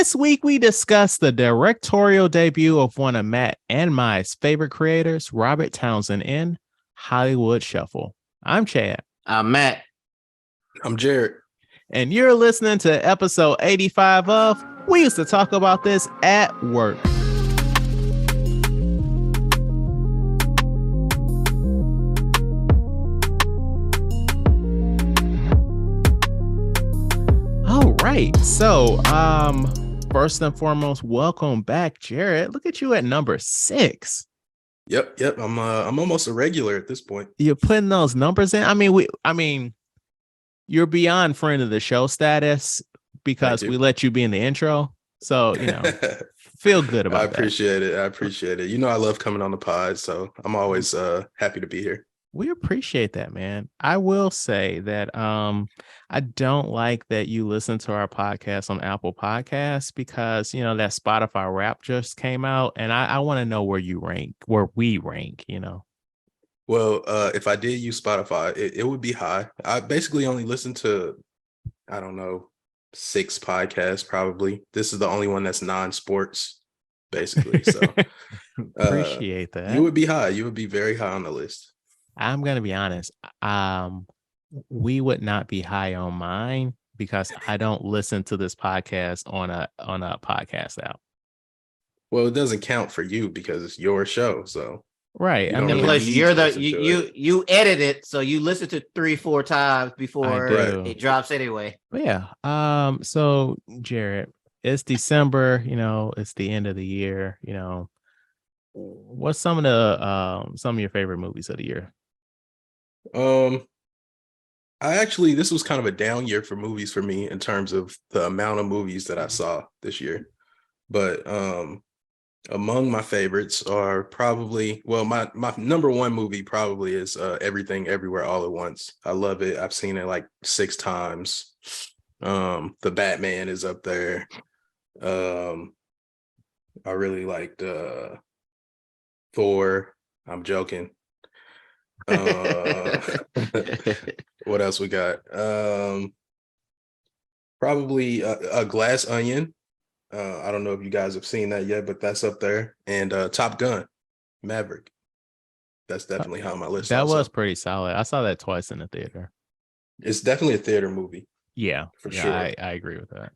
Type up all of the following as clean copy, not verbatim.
This week, we discussed the directorial debut of one of Matt and my favorite creators, Robert Townsend, in Hollywood Shuffle. I'm Chad. I'm Matt. I'm Jared. And you're listening to episode 85 of We Used to Talk About This at Work. All right. So, first and foremost, welcome back, Jared. Look at you at number 6. Yep. I'm almost a regular at this point. You're putting those numbers in. I mean, you're beyond friend of the show status because we let you be in the intro. So, feel good about that. I appreciate it. I love coming on the pod, so I'm always happy to be here. We appreciate that, man. I will say that I don't like that you listen to our podcast on Apple Podcasts because, that Spotify rap just came out, and I want to know where we rank. Well, if I did use Spotify, it would be high. I basically only listen to, 6 podcasts probably. This is the only one that's non-sports, basically. So appreciate that. You would be high. You would be very high on the list. I'm gonna be honest. We would not be high on mine because I don't listen to this podcast on a podcast app. Well, it doesn't count for you because it's your show. So right. I mean, plus you're you edit it, so you listen to 3-4 times before it drops anyway. But yeah. So Jared, it's December. It's the end of the year. What's some of your favorite movies of the year? This was kind of a down year for movies for me in terms of the amount of movies that I saw this year. But among my favorites are probably, my number one movie probably is Everything Everywhere All at Once. I love it. I've seen it like 6 times. The Batman is up there. I really liked Thor. I'm joking. What else we got? Probably a Glass Onion. I don't know if you guys have seen that yet, but that's up there. And Top Gun, Maverick. That's definitely high on my list. That was pretty solid. I saw that twice in the theater. It's definitely a theater movie. Yeah, for sure. I agree with that.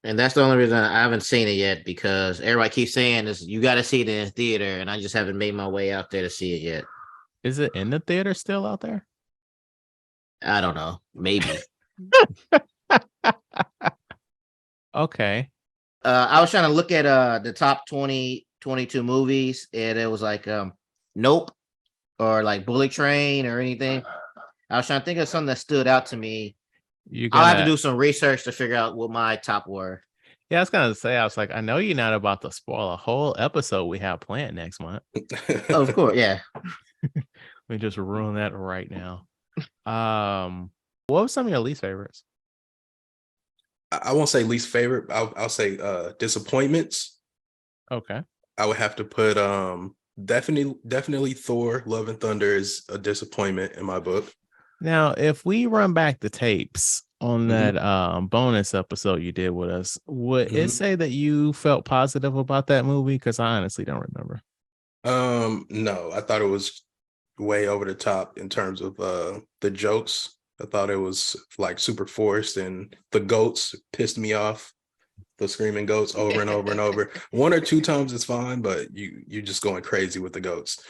And that's the only reason I haven't seen it yet, because everybody keeps saying this, you got to see it in the theater, and I just haven't made my way out there to see it yet. Is it in the theater still out there? I don't know. Maybe. Okay. I was trying to look at the top 22 movies, and it was like Nope or like Bullet Train or anything. I was trying to think of something that stood out to me. I'll have to do some research to figure out what my top were. Yeah, I was gonna say, I was like, I know you're not about to spoil a whole episode we have planned next month. Oh, of course, yeah. We just ruin that right now. What were some of your least favorites? I won't say least favorite. I'll say disappointments. Okay. I would have to put definitely Thor: Love and Thunder is a disappointment in my book. Now, if we run back the tapes on that bonus episode you did with us, would it say that you felt positive about that movie? Because I honestly don't remember. No, I thought it was way over the top in terms of the jokes. I thought it was like super forced, and the goats pissed me off. The screaming goats over and over and over. 1 or 2 times is fine, but you're just going crazy with the goats.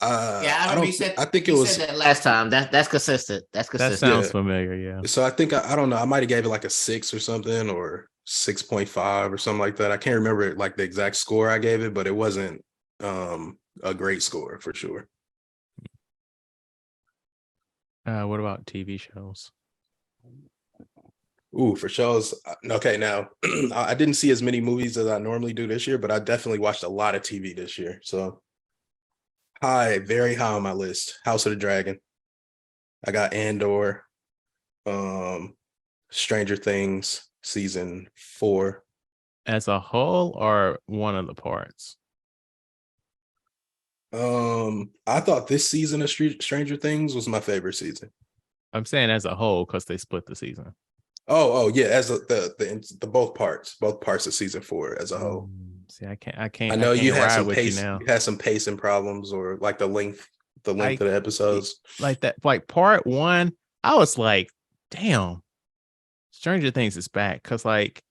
I think it was said that last time. That's consistent. That's consistent. That sounds familiar. Yeah. So I think I don't know. I might have gave it like a 6 or something, or 6.5 or something like that. I can't remember like the exact score I gave it, but it wasn't a great score for sure. What about TV shows? Ooh, for shows. Okay, now I didn't see as many movies as I normally do this year, but I definitely watched a lot of TV this year. So very high on my list. House of the Dragon. I got Andor, Stranger Things season 4. As a whole or one of the parts? I thought this season of Stranger Things was my favorite season. I'm saying as a whole because they split the season. Oh yeah, as the both parts of season 4 as a whole. See, I I know can't ride with you now. you had some pacing problems, or like the length I of the episodes. like that, like part 1, I was like, damn, Stranger Things is back. Cause like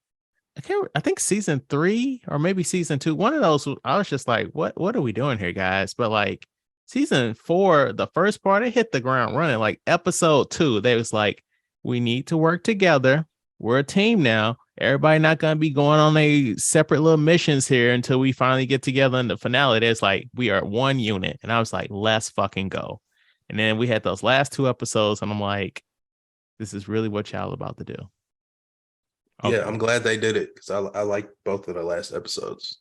I think season 3 or maybe season 2, one of those, I was just like, what are we doing here, guys? But like season 4, the first part, it hit the ground running. Like episode 2, they was like, we need to work together. We're a team now. Everybody not gonna be going on a separate little missions here until we finally get together in the finale. There's like, we are one unit. And I was like, let's fucking go. And then we had those last 2 episodes, and I'm like, this is really what y'all about to do. Yeah, Okay. I'm glad they did it because I like both of the last episodes.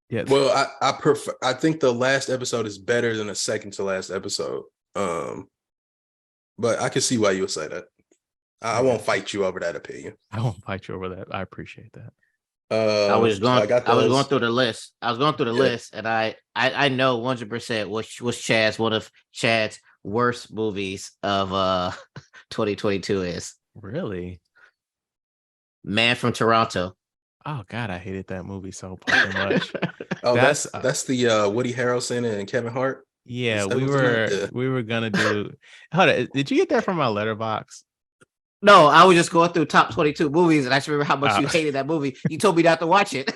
Yeah. Well, I prefer. I think the last episode is better than the second to last episode. But I can see why you would say that. I won't fight you over that opinion. I won't fight you over that. I appreciate that. So I got I was those. going through the list. I was going through the Yeah. list, and I know 100% was Chad's one of Chad's worst movies of 2022 is Really? Man from Toronto. Oh God, I hated that movie so fucking much. Oh, That's that's the Woody Harrelson and Kevin Hart. yeah. Is that what's in it? Yeah. We were gonna do. Hold on, did you get that from my letterbox? No, I was just going through top 22 movies, and I just remember how much Oh. you hated that movie. You told me not to watch it.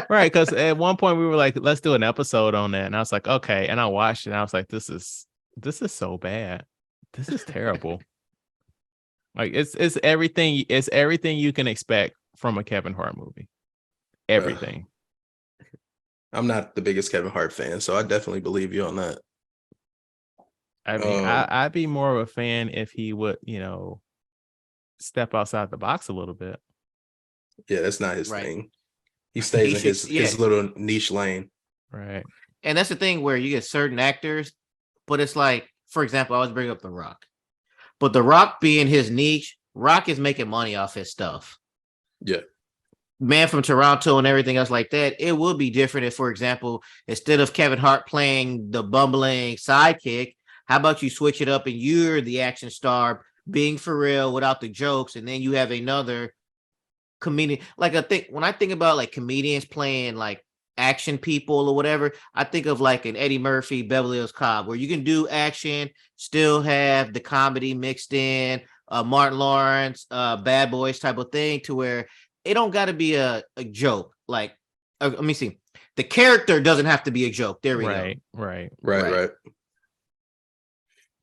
Right, because at one point we were like, let's do an episode on that, and I was like, okay, and I watched it, and I was like, this is so bad. This is terrible. Like it's everything. It's everything you can expect from a Kevin Hart movie. Everything. I'm not the biggest Kevin Hart fan, so I definitely believe you on that. I mean, I'd be more of a fan if he would, step outside the box a little bit. Yeah, that's not his Right. thing. He stays in his yeah. little niche lane. Right. And that's the thing where you get certain actors, but it's like, for example, I always bring up The Rock. But The Rock being his niche, Rock is making money off his stuff. Yeah. Man from Toronto and everything else like that, it would be different if, for example, instead of Kevin Hart playing the bumbling sidekick, how about you switch it up and you're the action star being for real without the jokes, and then you have another comedian. Like when I think about like comedians playing like action people or whatever, I think of like an Eddie Murphy, Beverly Hills Cop, where you can do action, still have the comedy mixed in, Martin Lawrence, Bad Boys type of thing, to where it don't got to be a joke. Like, let me see. The character doesn't have to be a joke. There we go. Right. Right.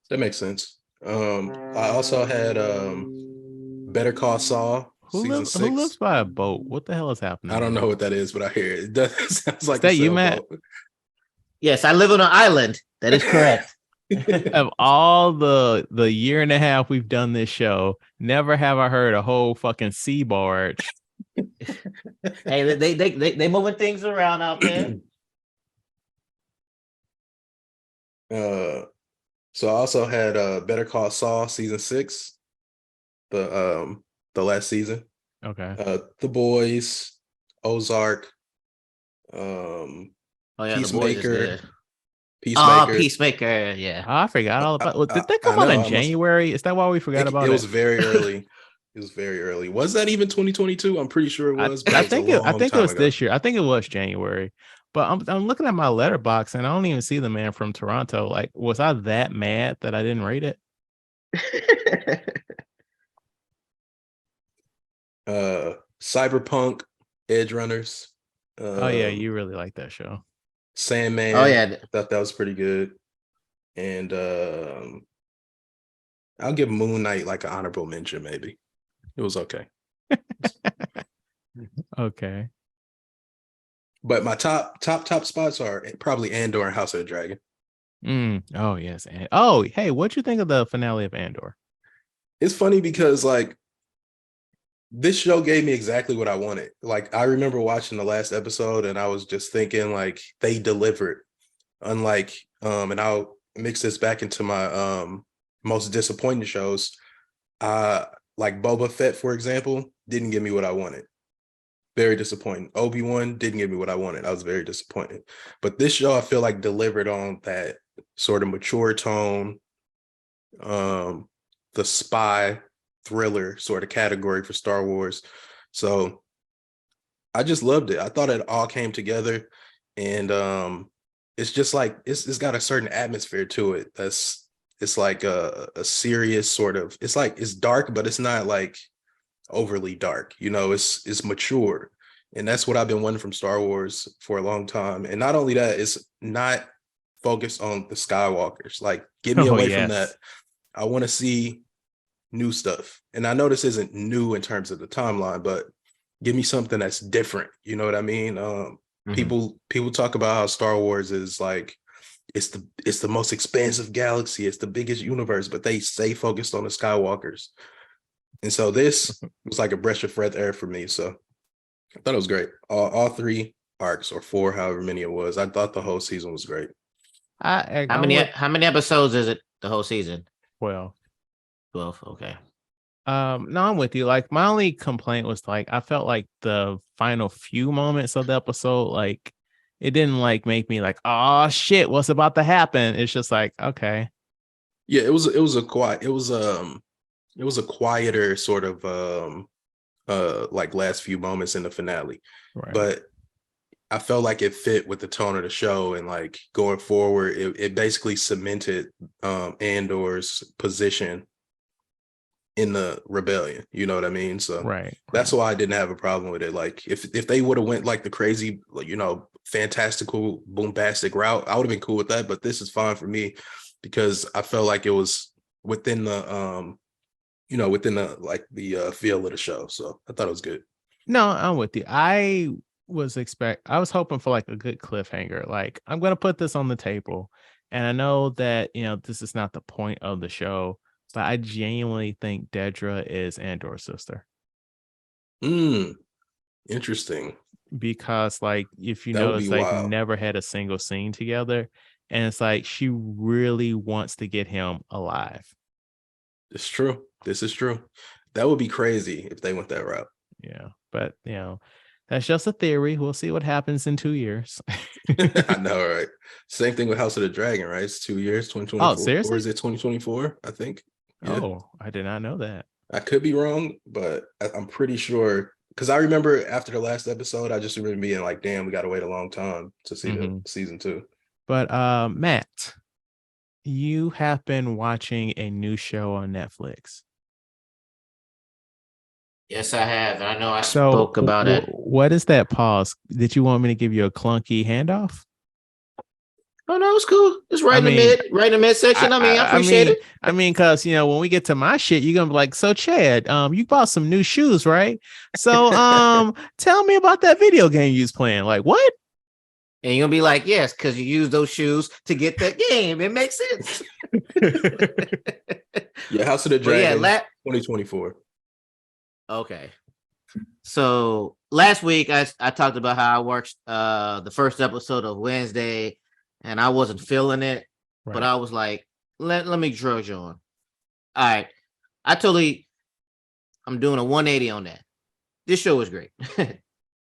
That makes sense. I also had Better Call Saul season 6. Who lives by a boat? What the hell is happening? I don't know what that is, but I hear it. It sounds like that you, Matt? Yes, I live on an island. That is correct. Of all the year and a half we've done this show, never have I heard a whole fucking sea barge. Hey, they moving things around out there. So I also had Better Call Saul season 6, the last season. Okay. The Boys, Ozark, Oh yeah, Peacemaker. Peacemaker, yeah. Oh, I forgot all about. Did that come out in January? Is that why we forgot about it? It was very early. It was very early. Was that even 2022? I'm pretty sure it was. I think it was this year. I think it was January. But I'm looking at my letterbox and I don't even see the Man from Toronto. Like, was I that mad that I didn't rate it? Cyberpunk, Edge Runners. Oh yeah, you really like that show. Sandman. Oh yeah, thought that was pretty good. And I'll give Moon Knight like an honorable mention. Maybe it was okay. Okay. But my top spots are probably Andor and House of the Dragon. Oh yes. Oh hey, what'd you think of the finale of Andor? It's funny because like this show gave me exactly what I wanted. Like I remember watching the last episode and I was just thinking like they delivered. Unlike and I'll mix this back into my most disappointing shows. Like Boba Fett, for example, didn't give me what I wanted. Very disappointing. Obi-Wan didn't give me what I wanted. I was very disappointed. But this show, I feel like delivered on that sort of mature tone. The spy thriller sort of category for Star Wars. So I just loved it. I thought it all came together, and it's just like it's got a certain atmosphere to it. It's like a serious sort of. It's like it's dark, but it's not like overly dark. It's mature, and that's what I've been wanting from Star Wars for a long time. And not only that, it's not focused on the Skywalkers. Like, get me Oh away from that. yes. I want to see new stuff. And I know this isn't new in terms of the timeline, but give me something that's different. You know what I mean? People talk about how Star Wars is like it's the most expansive galaxy, it's the biggest universe, but they stay focused on the Skywalkers. And so this was like a breath of fresh air for me. So I thought it was great. All three arcs, or four, however many it was. I thought the whole season was great. How many episodes is it? The whole season? Well, 12. Okay. no, I'm with you. Like, my only complaint was like I felt like the final few moments of the episode, like it didn't like make me like, oh shit, what's about to happen? It's just like, okay. Yeah, it was a quieter sort of like last few moments in the finale. Right. But I felt like it fit with the tone of the show, and like going forward, it basically cemented Andor's position in the rebellion. You know what I mean? So Right. that's why I didn't have a problem with it. Like if they would have went like the crazy, fantastical, bombastic route, I would have been cool with that. But this is fine for me because I felt like it was within the feel of the show. So I thought it was good. No, I'm with you. I was hoping for like a good cliffhanger. Like, I'm gonna put this on the table. And I know that this is not the point of the show, but I genuinely think Dedra is Andor's sister. Interesting. Because like if you That would be notice, they've wild. never had a single scene together. And it's like she really wants to get him alive. It's true. This is true. That would be crazy if they went that route. Yeah. But that's just a theory. We'll see what happens in 2 years. I know, right? Same thing with House of the Dragon, right? It's 2 years, 2024. Oh, seriously? Or is it 2024? I think. Yeah. Oh, I did not know that. I could be wrong, but I'm pretty sure, because I remember after the last episode, I just remember being like, damn, we got to wait a long time to see the season 2. But Matt, you have been watching a new show on Netflix. Yes, I have. I know I spoke about it. What is that pause? Did you want me to give you a clunky handoff? Oh no, it's cool. It's right in the mid section. I appreciate it. I mean, because when we get to my shit, you're gonna be like, so Chad, you bought some new shoes, right? So tell me about that video game you was playing. Like, what? And you're gonna be like, yes, because you use those shoes to get that game. It makes sense. Yeah, House of the Dragon 2024. Okay. So last week I talked about how I watched the first episode of Wednesday and I wasn't feeling it, right. But I was like, let me drudge on. All right. I'm doing a 180 on that. This show is great.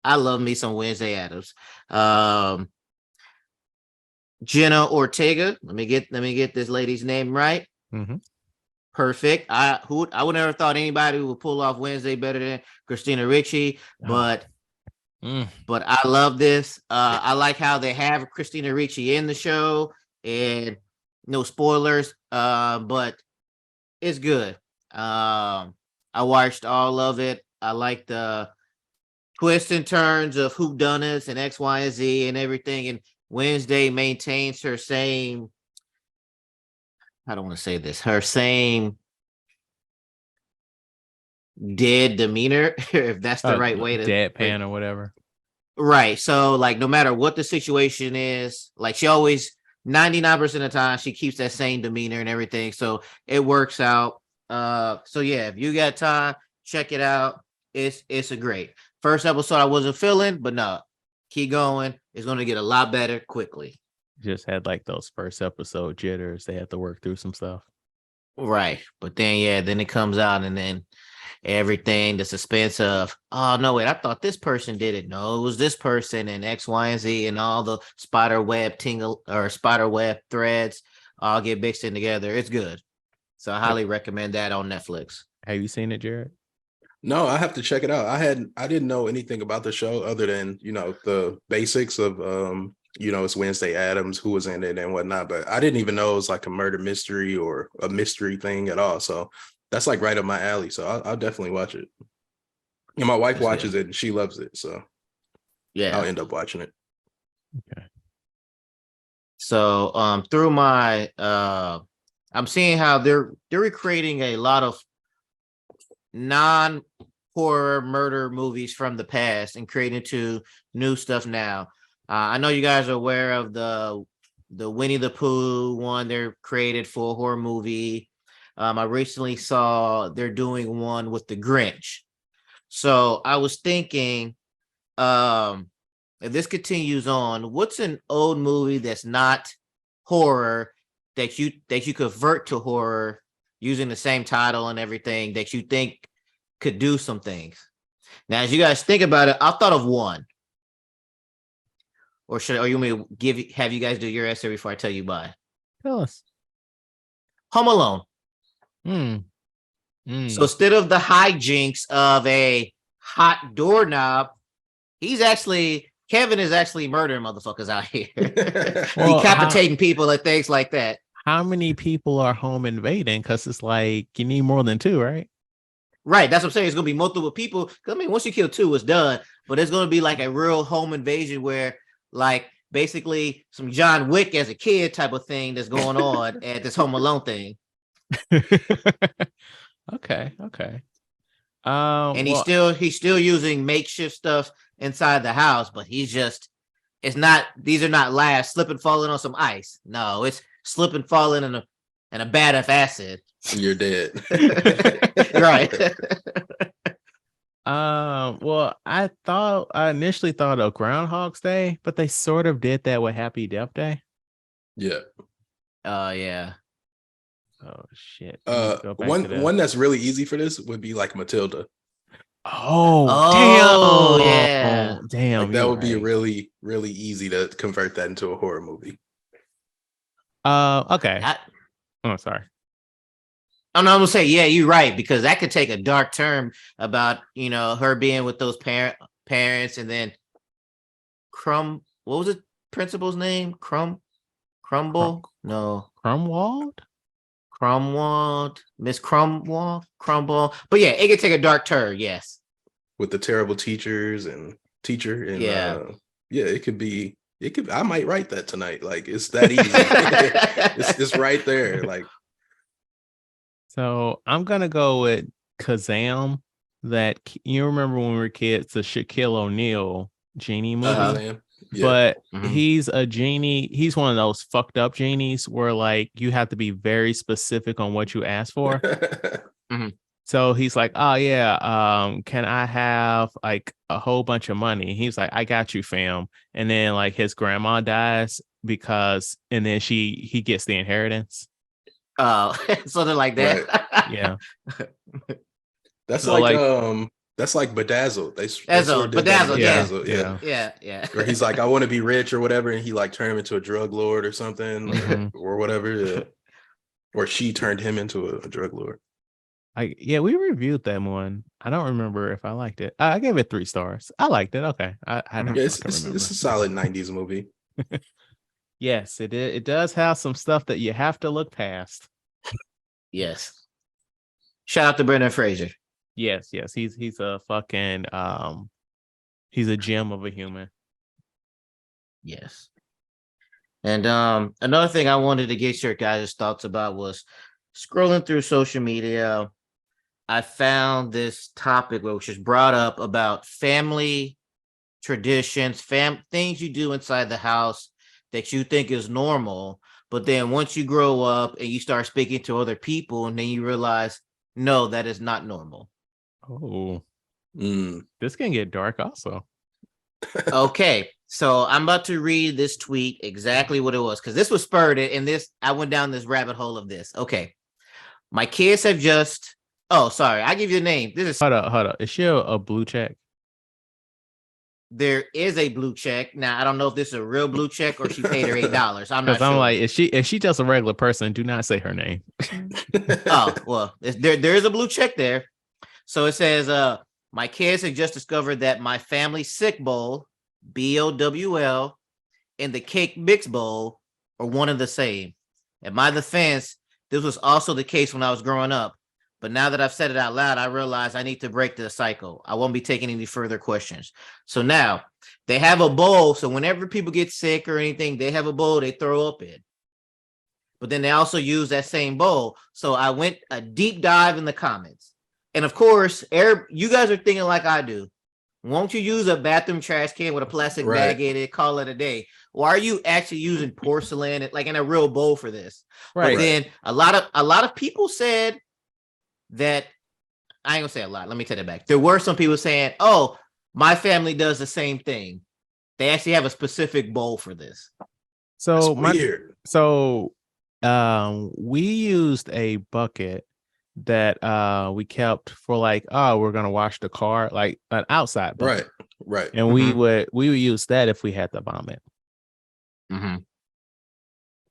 I love me some Wednesday Addams. Jenna Ortega. Let me get this lady's name right. Mm-hmm. Perfect. I would never thought anybody would pull off Wednesday better than Christina Ricci, but I love this. I like how they have Christina Ricci in the show, and no spoilers, but it's good. I watched all of it. I like the twists and turns of whodunits and X, Y, and Z and everything. And Wednesday maintains her same. I don't want to say this. Her same dead demeanor, if that's the right way to deadpan or whatever. Right. So, like, no matter what the situation is, like, she always 99% of the time she keeps that same demeanor and everything. So it works out. So yeah, if you got time, check it out. It's a great first episode. I wasn't feeling, but no, keep going. It's going to get a lot better quickly. Just had like those first episode jitters. They had to work through some stuff. Right. But then it comes out, and then everything, the suspense of, oh no, wait, I thought this person did it. No, it was this person, and X, Y, and Z, and all the spider web threads all get mixed in together. It's good. So I highly recommend that on Netflix. Have you seen it, Jared? No, I have to check it out. I didn't know anything about the show other than, the basics of it's Wednesday Addams, who was in it and whatnot, but I didn't even know it was like a murder mystery or a mystery thing at all. So that's like right up my alley. So I'll definitely watch it. And my wife That's watches good. it and she loves it. So I'll Yeah. end up watching it. Okay. So through my I'm seeing how they're recreating a lot of non-horror murder movies from the past and creating to new stuff now. I know you guys are aware of the Winnie the Pooh one they're created for a horror movie. I recently saw they're doing one with the Grinch. So I was thinking, if this continues on, what's an old movie that's not horror that you convert to horror using the same title and everything that you think could do some things? Now, as you guys think about it, I've thought of one. Or you want me to have you guys do your essay before I tell you mine? Tell us. Home Alone. So instead of the hijinks of a hot doorknob, Kevin is actually murdering motherfuckers out here. Well, decapitating people and things like that. How many people are home invading? Because it's like you need more than two, right? Right. That's what I'm saying. It's going to be multiple people. I mean, once you kill two, it's done. But it's going to be like a real home invasion where, like, basically some John Wick as a kid type of thing that's going on at this Home Alone thing. Okay. And he's still using makeshift stuff inside the house, but these are not laughs, slipping, falling on some ice. No, it's slipping, falling in a bat of acid. You're dead. Right. Well, I initially thought of Groundhog's Day, but they sort of did that with Happy Death Day. Yeah. Yeah. Oh shit. One that's really easy for this would be like Matilda. Oh, damn. Yeah. Damn. Like that would be really, really easy to convert that into a horror movie. Okay. Sorry. I'm gonna say, yeah, you're right, because that could take a dark turn about her being with those parents, and then what was the principal's name? Crumble? No. Crumwald, Miss Crumble. But yeah, it could take a dark turn, yes. With the terrible teacher and yeah. It could I might write that tonight. Like it's that easy. it's right there. Like, so I'm gonna go with Kazam. That you remember when we were kids, the Shaquille O'Neal genie movie. Yeah. But he's a genie. He's one of those fucked up genies where like you have to be very specific on what you ask for. So he's like, oh yeah, can I have like a whole bunch of money? He's like, I got you, fam. And then like his grandma dies and then he gets the inheritance. Oh, something like that. Right. Yeah. That's like Bedazzled. Bedazzled. Yeah. Where he's like, I want to be rich or whatever, and he like turned him into a drug lord or something, or whatever. Yeah. Or she turned him into a drug lord. We reviewed that one. I don't remember if I liked it. I gave it 3 stars. I liked it. Okay. It's a solid 90s movie. Yes, it does have some stuff that you have to look past. Yes. Shout out to Brendan Fraser. Yes, he's a fucking he's a gem of a human. Yes. And another thing I wanted to get your guys' thoughts about was scrolling through social media. I found this topic which is brought up about family traditions, things you do inside the house that you think is normal, but then once you grow up and you start speaking to other people, and then you realize, no, that is not normal. Oh, this can get dark also. Okay, so I'm about to read this tweet exactly what it was, because this was spurred and I went down this rabbit hole of this. Okay, my kids have just. Oh, sorry, I give you a name. This is hold up. Is she a blue check? there is a blue check. Now I don't know if this is a real blue check or she paid her $8. I'm not Because I'm sure. like, if she just a regular person, do not say her name. Oh, well, there is a blue check there. So it says, my kids have just discovered that my family sick bowl, BOWL, and the cake mix bowl are one and the same. In my defense, this was also the case when I was growing up. But now that I've said it out loud, I realize I need to break the cycle. I won't be taking any further questions. So now they have a bowl. So whenever people get sick or anything, they have a bowl they throw up in. But then they also use that same bowl. So I went a deep dive in the comments. And of course, you guys are thinking like I do. Won't you use a bathroom trash can with a plastic bag in it, call it a day? Why are you actually using porcelain, like in a real bowl for this? Right. But then a lot of people said that, I ain't gonna say a lot. Let me take it back. There were some people saying, "Oh, my family does the same thing. They actually have a specific bowl for this." So that's weird. We used a bucket that we kept for like, oh, we're gonna wash the car, like an outside bucket. Right. And we would use that if we had to vomit.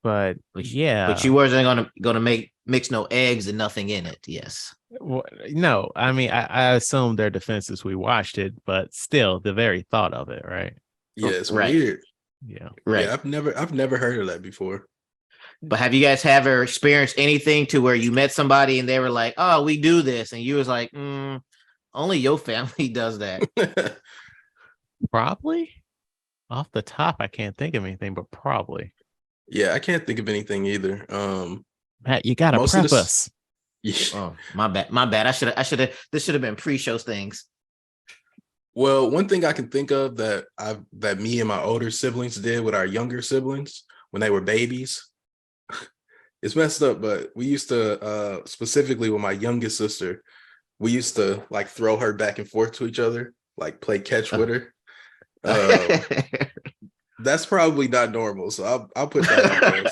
But you wasn't gonna mix no eggs and nothing in it. Yes. Well, no, I mean, I assume their defense is we watched it, but still, the very thought of it, right? Yeah, it's weird. Yeah, right. Yeah, I've never heard of that before. But have you guys ever experienced anything to where you met somebody and they were like, "Oh, we do this," and you was like, "Only your family does that." Probably. Off the top, I can't think of anything, but probably. Yeah, I can't think of anything either. Matt, you gotta prep us. Yeah. Oh, my bad. I should have. This should have been pre-show things. Well, one thing I can think of that me and my older siblings did with our younger siblings when they were babies. It's messed up, but we used to specifically with my youngest sister, we used to like throw her back and forth to each other, like play catch with her. That's probably not normal, so I'll put that out there.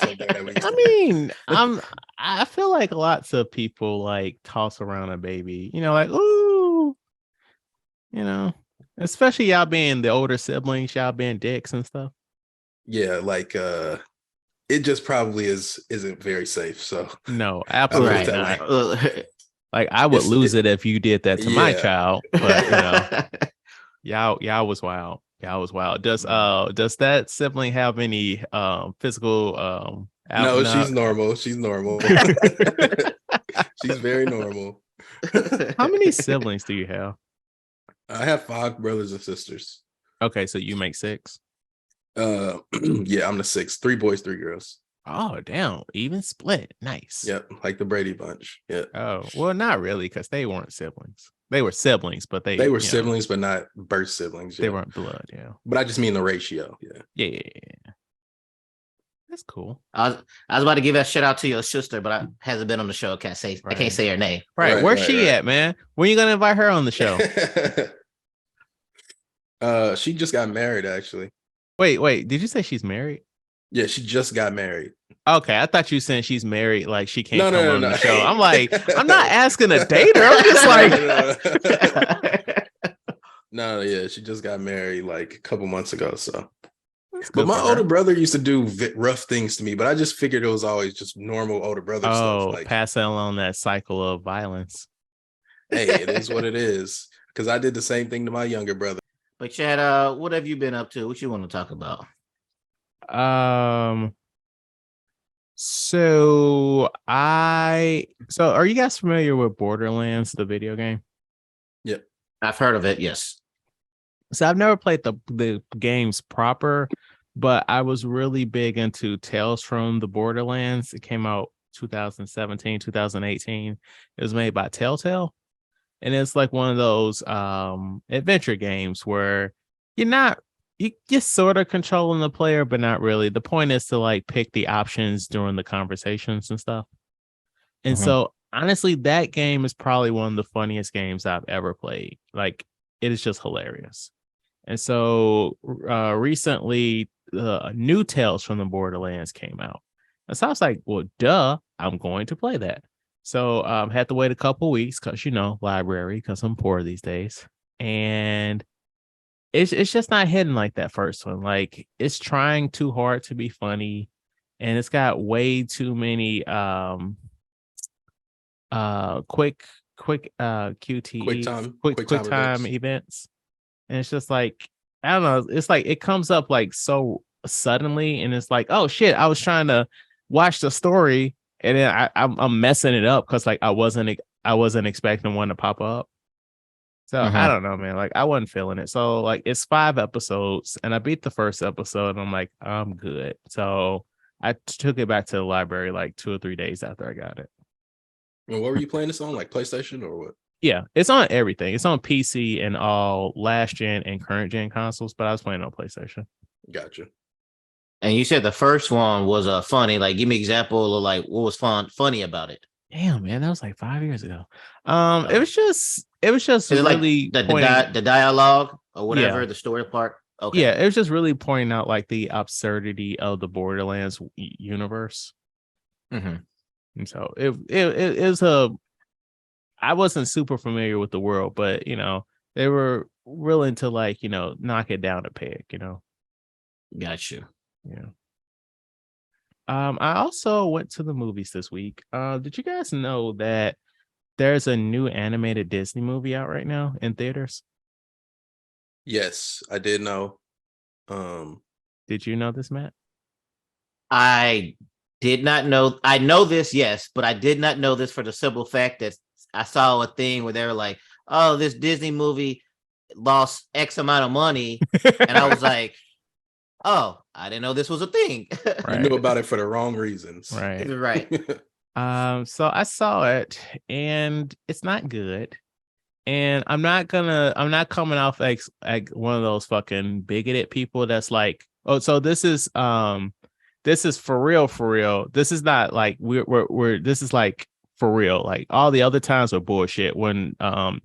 I feel like lots of people like toss around a baby, like, ooh, especially y'all being the older siblings, y'all being dicks and stuff. Yeah, like it just probably isn't very safe. So no, absolutely not. Like I would lose it if you did that to my child, but y'all was wild. Y'all was wild. Does that sibling have any physical no, she's normal. She's normal. She's very normal. How many siblings do you have? I have 5 brothers and sisters. Okay, so you make 6. Yeah, I'm the 6th. 3 boys, 3 girls. Oh, damn. Even split. Nice. Yep, like the Brady Bunch. Yeah. Oh, well, not really, because they weren't siblings. They were siblings, but they were siblings, but not birth siblings. They weren't blood, yeah. But I just mean the ratio. Yeah. That's cool. I was about to give a shout out to your sister, but I hasn't been on the show. I can't say her name. Right. Where's she at, man? When are you gonna invite her on the show? She just got married, actually. Wait. Did you say she's married? Yeah, she just got married. Okay, I thought you said she's married, like she can't come on the show. I'm like, I'm not asking to date her. I'm just like, no, yeah, she just got married like a couple months ago. So, but my older brother used to do rough things to me, but I just figured it was always just normal older brother stuff. Like passing along that cycle of violence. Hey, it is what it is. Because I did the same thing to my younger brother. But Chad, what have you been up to? What you want to talk about? So are you guys familiar with Borderlands, the video game? Yep. I've heard of it, yes. So I've never played the games proper, but I was really big into Tales from the Borderlands. It came out 2017, 2018. It was made by Telltale. And it's like one of those adventure games where you're sort of controlling the player, but not really. The point is to like pick the options during the conversations and stuff. And so honestly, that game is probably one of the funniest games I've ever played. Like it is just hilarious. And so recently, new Tales from the Borderlands came out. And so I was like, well, duh, I'm going to play that. So had to wait a couple weeks because, library, because I'm poor these days. And it's just not hitting like that first one. Like it's trying too hard to be funny, and it's got way too many quick QTEs, quick quick time time events. events. And it's just like, I don't know, it's like it comes up like so suddenly, and it's like, oh shit, I was trying to watch the story, and then I'm messing it up because like I wasn't expecting one to pop up. So I Mhm. don't know, man. Like I wasn't feeling it. So like it's 5 episodes, and I beat the first episode, and I'm like, I'm good. So I took it back to the library like 2 or 3 days after I got it. And what were you playing this on? Like PlayStation or what? Yeah, it's on everything. It's on PC and all last gen and current gen consoles, but I was playing on PlayStation. Gotcha. And you said the first one was funny. Like, give me an example of like what was funny about it. Damn, man, that was like 5 years ago. It Oh. was just Is it really like pointing. the dialogue or whatever, Yeah, the story part? Okay. yeah, it was just really pointing out like the absurdity of the Borderlands universe. Mm-hmm. And so it is a. I wasn't super familiar with the world, but they were willing to like knock it down a peg. Got you. Yeah. I also went to the movies this week. Did you guys know that there's a new animated Disney movie out right now in theaters? Yes, I did know. Did you know this, Matt? I did not know. I know this, yes, but I did not know this for the simple fact that I saw a thing where they were like, "Oh, this Disney movie lost X amount of money," and I was like, "Oh, I didn't know this was a thing." You knew about it for the wrong reasons. Right. Right. So I saw it, and it's not good. And I'm not coming off like one of those fucking bigoted people that's like, oh, so this is for real. This is not like we're this is like for real. Like all the other times were bullshit when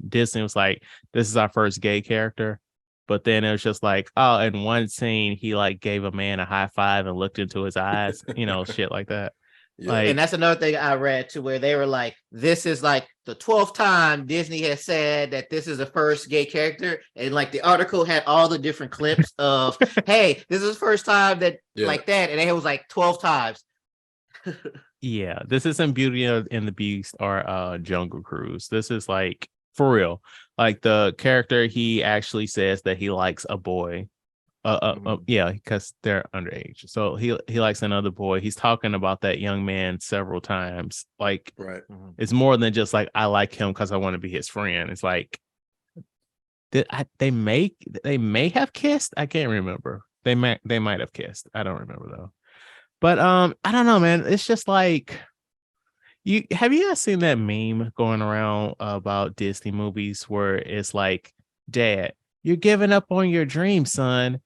Disney was like, this is our first gay character. But then it was just like, oh, in one scene he like gave a man a high five and looked into his eyes, shit like that. Yeah. Like, And that's another thing I read to where they were like, this is like the 12th time Disney has said that this is the first gay character. And like the article had all the different clips of, hey, this is the first time that like that. And it was like 12 times. yeah, this isn't Beauty and the Beast or Jungle Cruise. This is like for real. Like the character, he actually says that he likes a boy. Yeah, because they're underage. So he likes another boy. He's talking about that young man several times. Like, right. It's more than just like I like him because I want to be his friend. It's like they may have kissed. I can't remember. They might have kissed. I don't remember though. But I don't know, man. It's just like you guys seen that meme going around about Disney movies where it's like, Dad, you're giving up on your dream, son,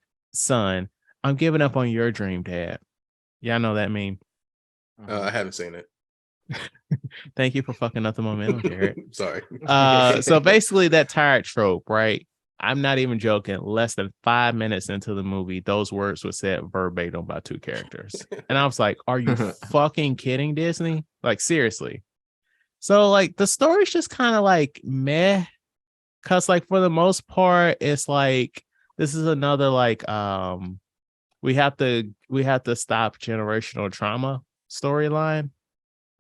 I'm giving up on your dream, Dad. Y'all know that meme? I haven't seen it. Thank you for fucking up the momentum, Jared. Sorry. So basically that tired trope, right? I'm not even joking. Less than 5 minutes into the movie, those words were said verbatim by two characters. And I was like, are you fucking kidding, Disney? Like, seriously. So like the story's just kind of like meh. Cause like for the most part, it's like this is another like we have to stop generational trauma storyline.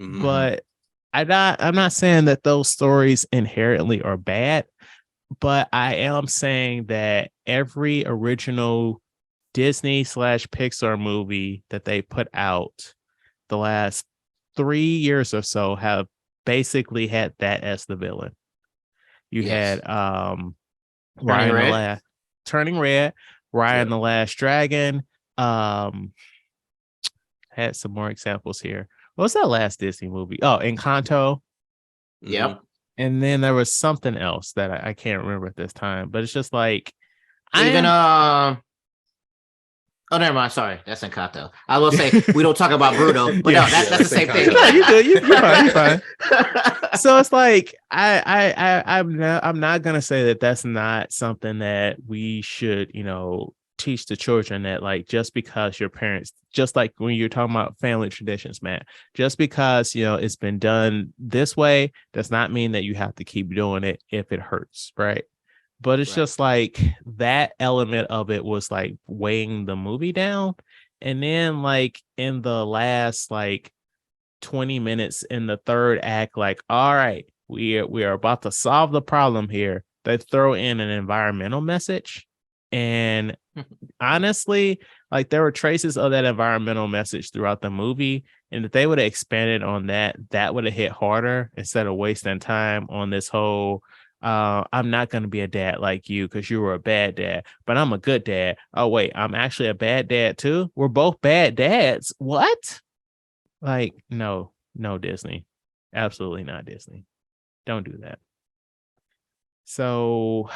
Mhm. But I'm not saying that those stories inherently are bad, but I am saying that every original Disney / Pixar movie that they put out the last 3 years or so have basically had that as the villain. You had Turning Red, Ryan the Last Dragon. Had some more examples here. What was that last Disney movie? Oh, Encanto. Yep. And then there was something else that I can't remember at this time, but it's just like oh, never mind. Sorry, that's Encanto. I will say we don't talk about Bruno, but no, that's the same thing. No, you good. You're fine. So it's like I'm not gonna say that that's not something that we should teach the children, that like just because your parents, just like when you're talking about family traditions, Matt, just because it's been done this way does not mean that you have to keep doing it if it hurts, right? but it's Right. just like that element of it was like weighing the movie down. And then like in the last like 20 minutes in the third act, like, all right, we are about to solve the problem here. They throw in an environmental message. And honestly, like there were traces of that environmental message throughout the movie. And if they would have expanded on that, that would have hit harder instead of wasting time on this whole I'm not going to be a dad like you because you were a bad dad, but I'm a good dad. Oh, wait, I'm actually a bad dad too. We're both bad dads. What? Like, no, no, Disney. Absolutely not Disney. Don't do that. So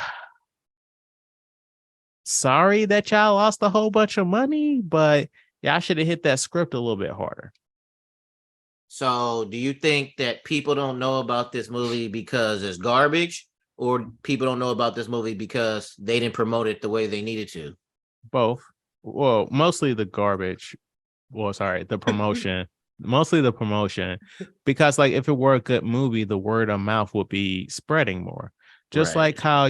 sorry that y'all lost a whole bunch of money, but y'all should have hit that script a little bit harder. So, do you think that people don't know about this movie because it's garbage, or people don't know about this movie because they didn't promote it the way they needed to? Both. Well, mostly the garbage. Well, sorry, the promotion. Mostly the promotion. Because like if it were a good movie, the word of mouth would be spreading more. Just Right. like how,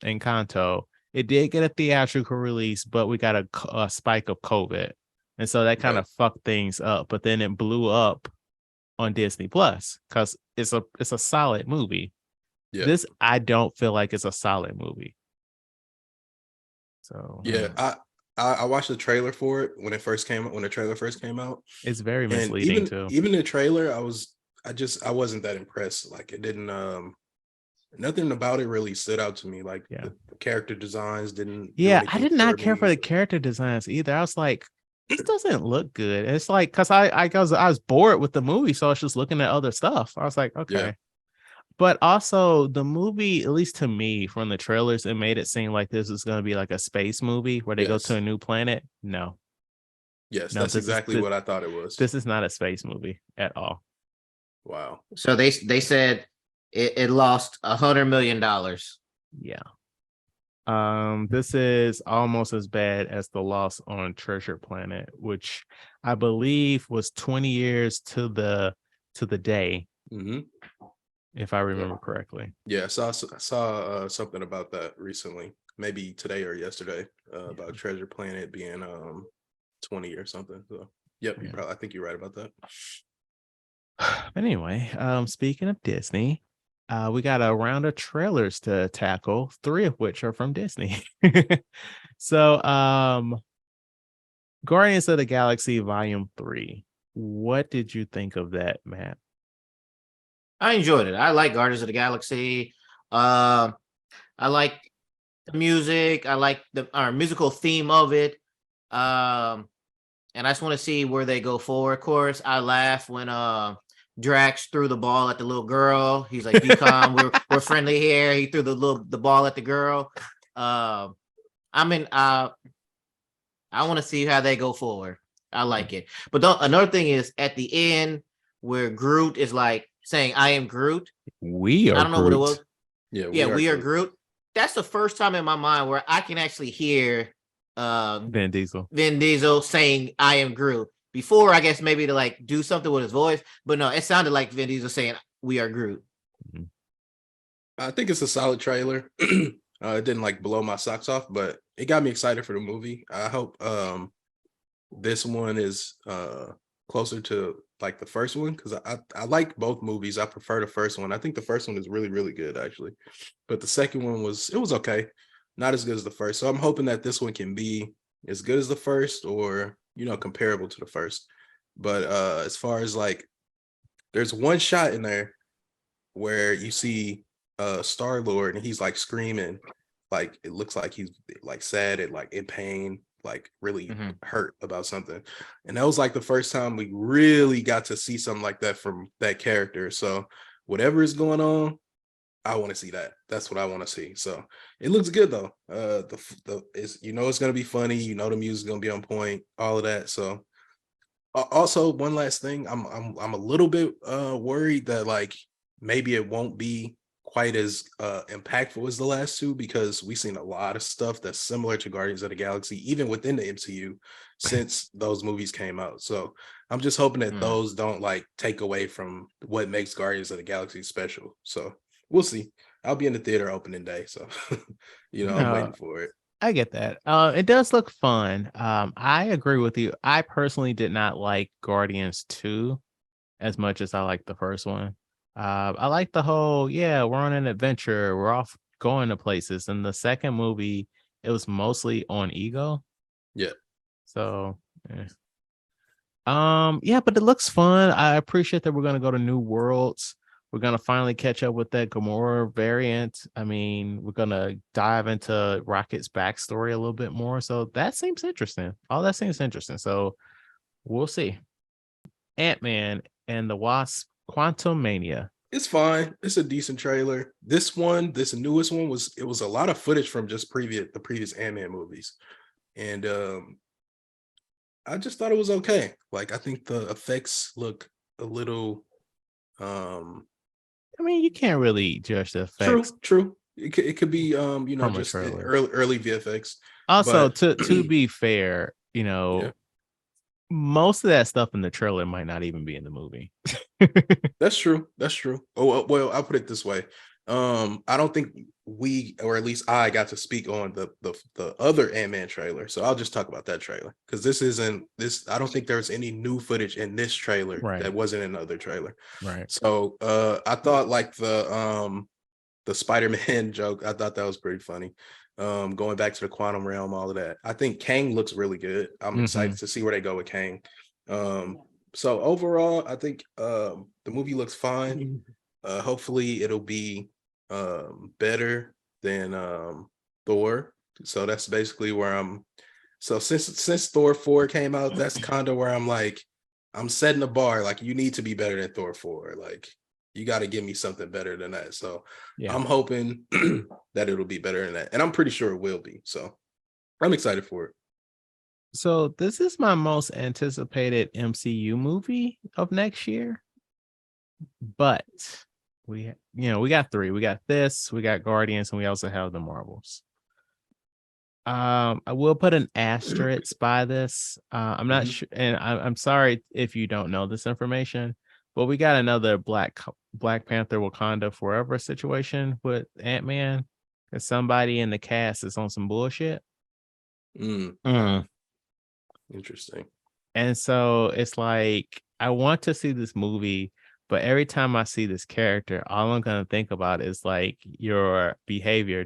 Encanto, it did get a theatrical release, but we got a spike of COVID. And so that kind Right. of fucked things up. But then it blew up on Disney Plus because it's a solid movie. Yeah. This I don't feel like it's a solid movie. So Yeah. I watched the trailer for it when the trailer first came out. it's very And misleading too. even the trailer, I wasn't that impressed. Like it didn't nothing about it really stood out to me. Like Yeah. the character designs didn't do Yeah, I anything did for not care for me. the character designs either. I was like, this doesn't look good. It's like because I was bored with the movie, so I was just looking at other stuff. I was like, Yeah. okay. But also the movie, at least to me, from the trailers, it made it seem like this is going to be like a space movie where they go to Yes. a new planet. No, Yes, no, that's exactly what I thought it was. this is not a space movie at all. Wow. So they said it lost $100 million. Yeah. This is almost as bad as the loss on Treasure Planet, which I believe was 20 years to the day, Mm-hmm. if I remember correctly. Yeah, I saw something about that recently, maybe today or yesterday, about Treasure Planet being 20 or something. So, yep, Yeah. I think you're right about that. But anyway, speaking of Disney, we got a round of trailers to tackle, 3 of which are from Disney. So, Guardians of the Galaxy Volume 3. What did you think of that, Matt? I enjoyed it. I like Guardians of the Galaxy. I like the music. I like the musical theme of it. And I just want to see where they go forward. Of course, I laugh when Drax threw the ball at the little girl. He's like, "Be calm. We're friendly here." He threw the ball at the girl. I want to see how they go forward. I like it. But another thing is at the end where Groot is like saying, "I am Groot." We I are don't know what it Groot. was. Yeah, Yeah, we are Groot. Groot. That's the first time in my mind where I can actually hear Vin Diesel. Vin Diesel saying "I am Groot." Before, I guess maybe to like do something with his voice, but no, it sounded like Vin Diesel saying "We are Groot." Mhm. I think it's a solid trailer. It didn't like blow my socks off, but it got me excited for the movie. I hope this one is closer to like the first one because I like both movies. I prefer the first one. I think the first one is really, really good actually. But the second one was okay. Not as good as the first. So I'm hoping that this one can be as good as the first or comparable to the first. But as far as like there's one shot in there where you see Star-Lord and he's like screaming, like it looks like he's like sad and like in pain, like really hurt about something. And that was like the first time we really got to see something like that from that character. So whatever is going on, I want to see that. That's what I want to see. So it looks good though. It's it's gonna be funny. The music's gonna be on point. All of that. So also one last thing, I'm a little bit worried that like maybe it won't be quite as impactful as the last two because we've seen a lot of stuff that's similar to Guardians of the Galaxy, even within the MCU, since those movies came out. So I'm just hoping that those don't like take away from what makes Guardians of the Galaxy special. So we'll see. I'll be in the theater opening day, so I'm Uh, waiting for it. I get that. It does look fun. I agree with you. I personally did not like Guardians 2 as much as I like the first one. I like the whole, yeah, we're on an adventure, we're off going to places. And the second movie, it was mostly on ego. Yeah. So, eh. Yeah, but it looks fun. I appreciate that we're gonna go to new worlds. We're gonna finally catch up with that Gamora variant. I mean, we're gonna dive into Rocket's backstory a little bit more. So that seems interesting. All that seems interesting. So we'll see. Ant-Man and the Wasp: Quantum Mania. It's fine. It's a decent trailer. This newest one was a lot of footage from just the previous Ant-Man movies. And I just thought it was okay. Like I think the effects look a little I mean, you can't really judge the effects true. It could be from a just trailer. early VFX. Also, But to be fair, yeah, most of that stuff in the trailer might not even be in the movie. that's true. That's true. Oh well, I'll put it this way. I don't think we, or at least I, got to speak on the other Ant-Man trailer. So I'll just talk about that trailer because this isn't this. I don't think there's any new footage in this trailer Right. that wasn't in the other trailer. Right. So I thought like the Spider-Man joke, I thought that was pretty funny. Going back to the quantum realm, all of that. I think Kang looks really good. I'm excited to see where they go with Kang. So overall, I think the movie looks fine. Hopefully it'll be better than Thor. So that's basically where I'm. So since Thor 4 came out, that's kind of where I'm like, I'm setting the bar. Like you need to be better than Thor 4. Like you got to give me something better than that. So Yeah. I'm hoping that it'll be better than that. And I'm pretty sure it will be. So I'm excited for it. So this is my most anticipated MCU movie of next year. But we got three. We got this, we got Guardians, and we also have the Marvels. I will put an asterisk by this. I'm not sure, and I'm sorry if you don't know this information, but we got another Black Panther Wakanda Forever situation with Ant-Man, because somebody in the cast is on some bullshit. Interesting. And so it's like, I want to see this movie, but every time I see this character, all I'm going to think about is like your behavior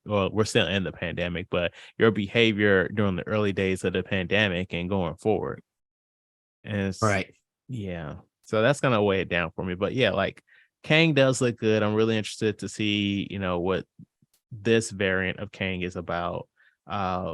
we're still in the pandemic, but your behavior during the early days of the pandemic and going forward. And Right. yeah, so that's going to weigh it down for me. But yeah, like Kang does look good. I'm really interested to see, what this variant of Kang is about.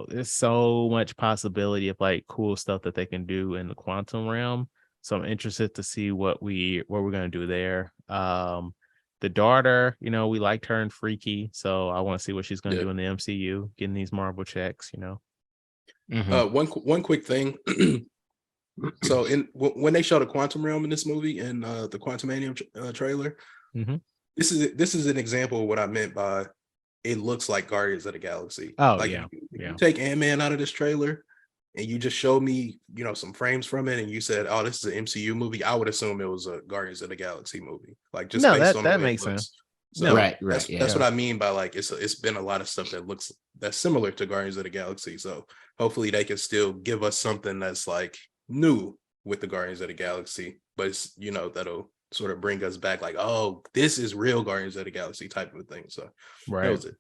There's so much possibility of like cool stuff that they can do in the quantum realm. So I'm interested to see what we're gonna do there. The daughter, we liked her in Freaky, so I want to see what she's gonna do in the MCU, getting these Marvel checks. One quick thing. So when they show the quantum realm in this movie in the Quantum Mania trailer, this is an example of what I meant by it looks like Guardians of the Galaxy. Oh, like yeah. You take Ant-Man out of this trailer and you just show me, some frames from it and you said, oh, this is an MCU movie, I would assume it was a Guardians of the Galaxy movie. Like just based on the way makes it looks. sense. So Right. That's what I mean by like it's been a lot of stuff that's similar to Guardians of the Galaxy. So hopefully they can still give us something that's like new with the Guardians of the Galaxy, but it's that'll sort of bring us back like, oh, this is real Guardians of the Galaxy type of a thing. So Right. that was it.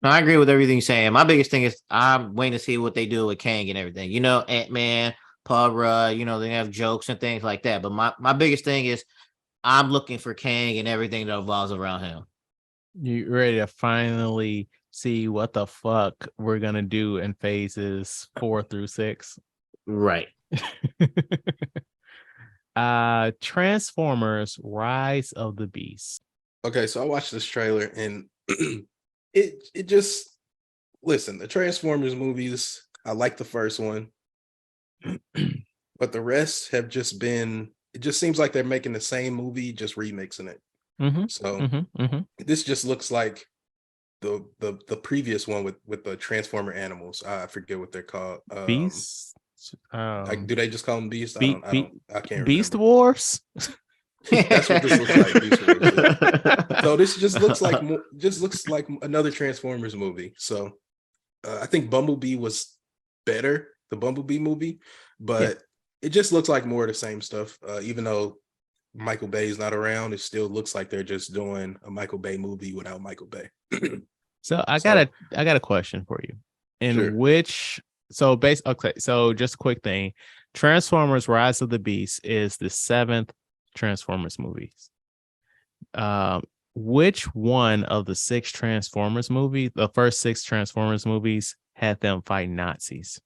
I agree with everything you're saying. My biggest thing is I'm waiting to see what they do with Kang and everything. Ant-Man, Paul Rudd, they have jokes and things like that. But my biggest thing is I'm looking for Kang and everything that revolves around him. You ready to finally see what the fuck we're gonna do in phases 4 through 6? Right. Transformers: Rise of the Beast. Okay, so I watched this trailer and it just, listen, the Transformers movies, I like the first one, but the rest have just been, it just seems like they're making the same movie, just remixing it. So this just looks like the previous one with the Transformer animals. I forget what they're called. Beasts. Do they just call them Beast? I can't Beast remember. Wars. That's what this looks like. Beast Wars. Yeah. So this just looks like another Transformers movie. So I think Bumblebee was better, the Bumblebee movie, but it just looks like more of the same stuff. Even though Michael Bay is not around, it still looks like they're just doing a Michael Bay movie without Michael Bay. So I got a question for you. Sure. Okay, so just a quick thing. Transformers Rise of the Beast is the 7th Transformers movies. Which one of the 6 Transformers movies, the first 6 Transformers movies, had them fight Nazis?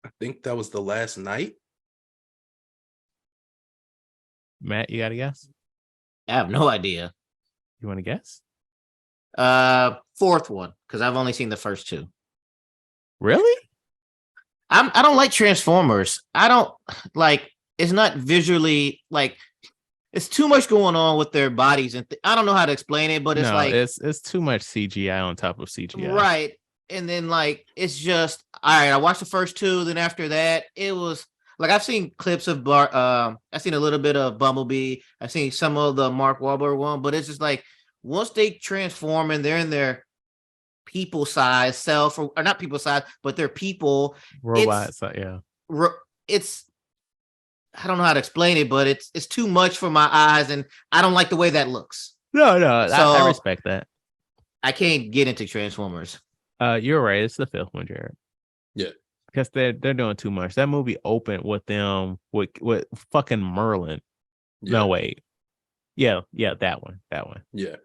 I think that was The Last Night. Matt, you got a guess? I have no idea. You want to guess? Fourth one, because I've only seen the first 2. Really? I don't like Transformers. I don't like. It's not visually like. It's too much going on with their bodies, and I don't know how to explain it, but it's like it's too much CGI on top of CGI, right? And then like it's just all right. I watched the first 2, then after that, it was like I've seen clips of I've seen a little bit of Bumblebee. I've seen some of the Mark Wahlberg one, but it's just like once they transform and they're in their people size self, or not people size, but they're people robots. It's I don't know how to explain it, but it's too much for my eyes, and I don't like the way that looks. No, So I respect that. I can't get into Transformers. You're right. It's the 5th one, Jared. Yeah, because they're doing too much. That movie opened with them with fucking Merlin. yeah. No, wait. Yeah, that one. Yeah.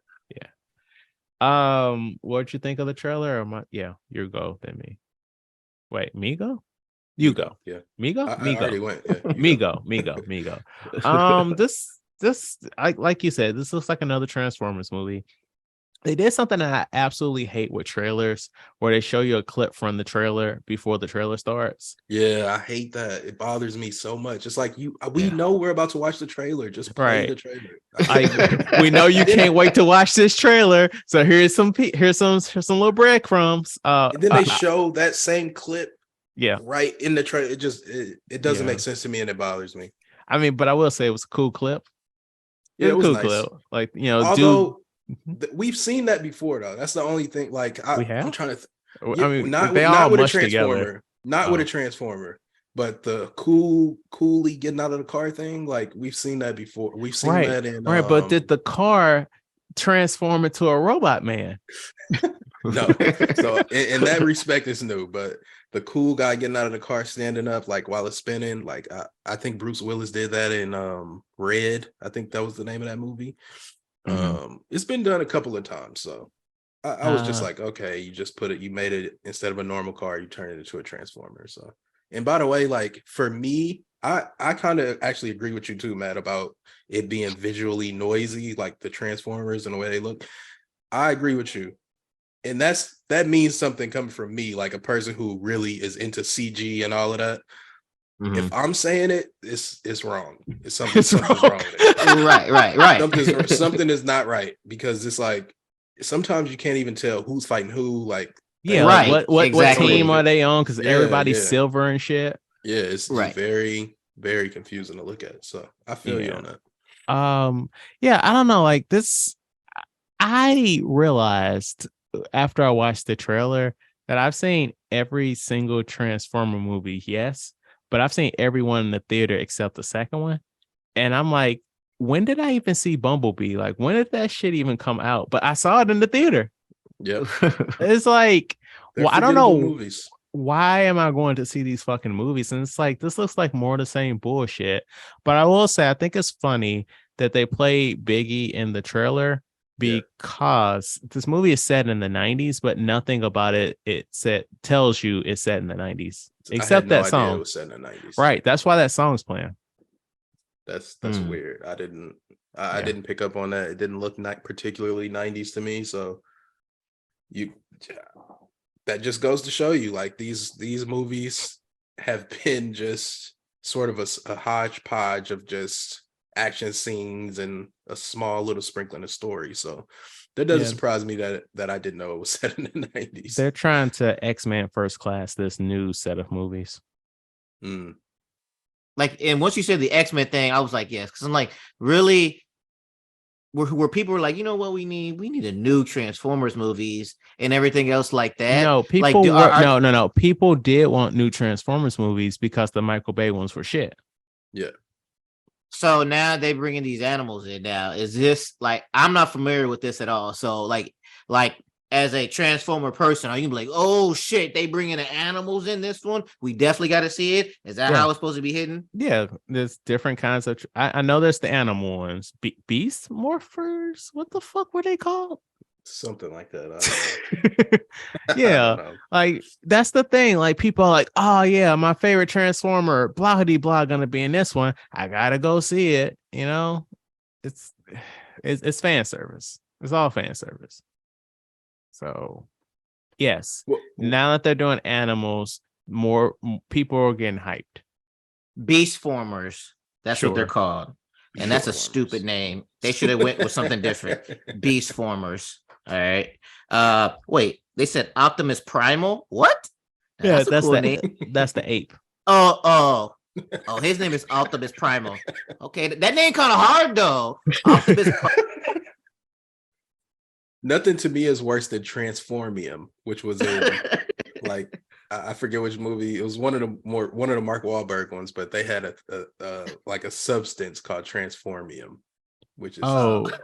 What'd you think of the trailer? You go then me. Wait, me go? You go. Yeah. Me go? I already went. Yeah. Me go. This like you said, this looks like another Transformers movie. They did something that I absolutely hate with trailers, where they show you a clip from the trailer before the trailer starts. Yeah, I hate that. It bothers me so much. It's like we know we're about to watch the trailer. Just play the trailer. We know you can't wait to watch this trailer. So here's some little breadcrumbs. And then they show that same clip. Yeah, right in the trailer. It doesn't make sense to me, and it bothers me. I mean, but I will say it was a cool clip. It was a cool nice. clip. Like, although we've seen that before, though. That's the only thing. Like I'm trying to. I mean, not with a transformer, with a transformer, but the coolly getting out of the car thing. Like we've seen that before. We've seen that in But did the car transform into a robot man? No. So in that respect, it's new. But the cool guy getting out of the car, standing up, like while it's spinning, like I think Bruce Willis did that in Red. I think that was the name of that movie. It's been done a couple of times, so I was just like, okay, you made it, instead of a normal car, you turn it into a transformer. So, and by the way, like for me, I kind of actually agree with you too, Matt, about it being visually noisy, like the Transformers and the way they look. I agree with you, and that means something coming from me, like a person who really is into CG and all of that. If I'm saying it's wrong. Something's wrong with it. Right. Something is not right, because it's like sometimes you can't even tell who's fighting who. Like, right. What team are they on? Because everybody's silver and shit. Yeah, it's very, very confusing to look at. So I feel you on that. I don't know. Like this, I realized after I watched the trailer that I've seen every single Transformer movie. Yes. But I've seen everyone in the theater except the second one. And I'm like, when did I even see Bumblebee? Like, when did that shit even come out? But I saw it in the theater. Yep. It's like, I don't know. Movies. Why am I going to see these fucking movies? And it's like, this looks like more of the same bullshit. But I will say, I think it's funny that they play Biggie in the trailer, because this movie is set in the 90s, but nothing about it tells you it's set in the 90s. Except that song. It was set in the 90s. Right. That's why that song's playing. That's weird. I didn't pick up on that. It didn't look particularly 90s to me. So that just goes to show you, like, these movies have been just sort of a hodgepodge of just action scenes and a small little sprinkling of story. So that doesn't surprise me that I didn't know it was set in the 90s. They're trying to X-Men First Class this new set of movies. like, and once you said the X-Men thing, I was like, yes, because I'm like, really, where people were like, you know what, we need a new Transformers movies and everything else like that. No, Like, people were no. People did want new Transformers movies because the Michael Bay ones were shit. Yeah. So now they bringing these animals in. Now, is this like, I'm not familiar with this at all. So like as a Transformer person, are you gonna be like, oh shit, they bringing the animals in this one? We definitely got to see it. Is that how it's supposed to be hidden? Yeah, there's different kinds of. I know there's the animal ones, beast morphers. What the fuck were they called? Something like that. Yeah, like that's the thing. Like people are like, oh yeah, my favorite Transformer, blah blah, gonna be in this one. I gotta go see it. You know, it's it's fan service. It's all fan service. So yes, now that they're doing animals, more people are getting hyped. Beast formers. That's what they're called. And that's a stupid name. They should have went with something different. Beast formers. All right. Wait, they said Optimus Primal. What? That's a cool name. That's the ape. Oh, his name is Optimus Primal. Okay, that name kind of hard though. Optimus. Nothing to me is worse than Transformium, which was in like I forget which movie. It was one of the Mark Wahlberg ones, but they had a like a substance called Transformium, which is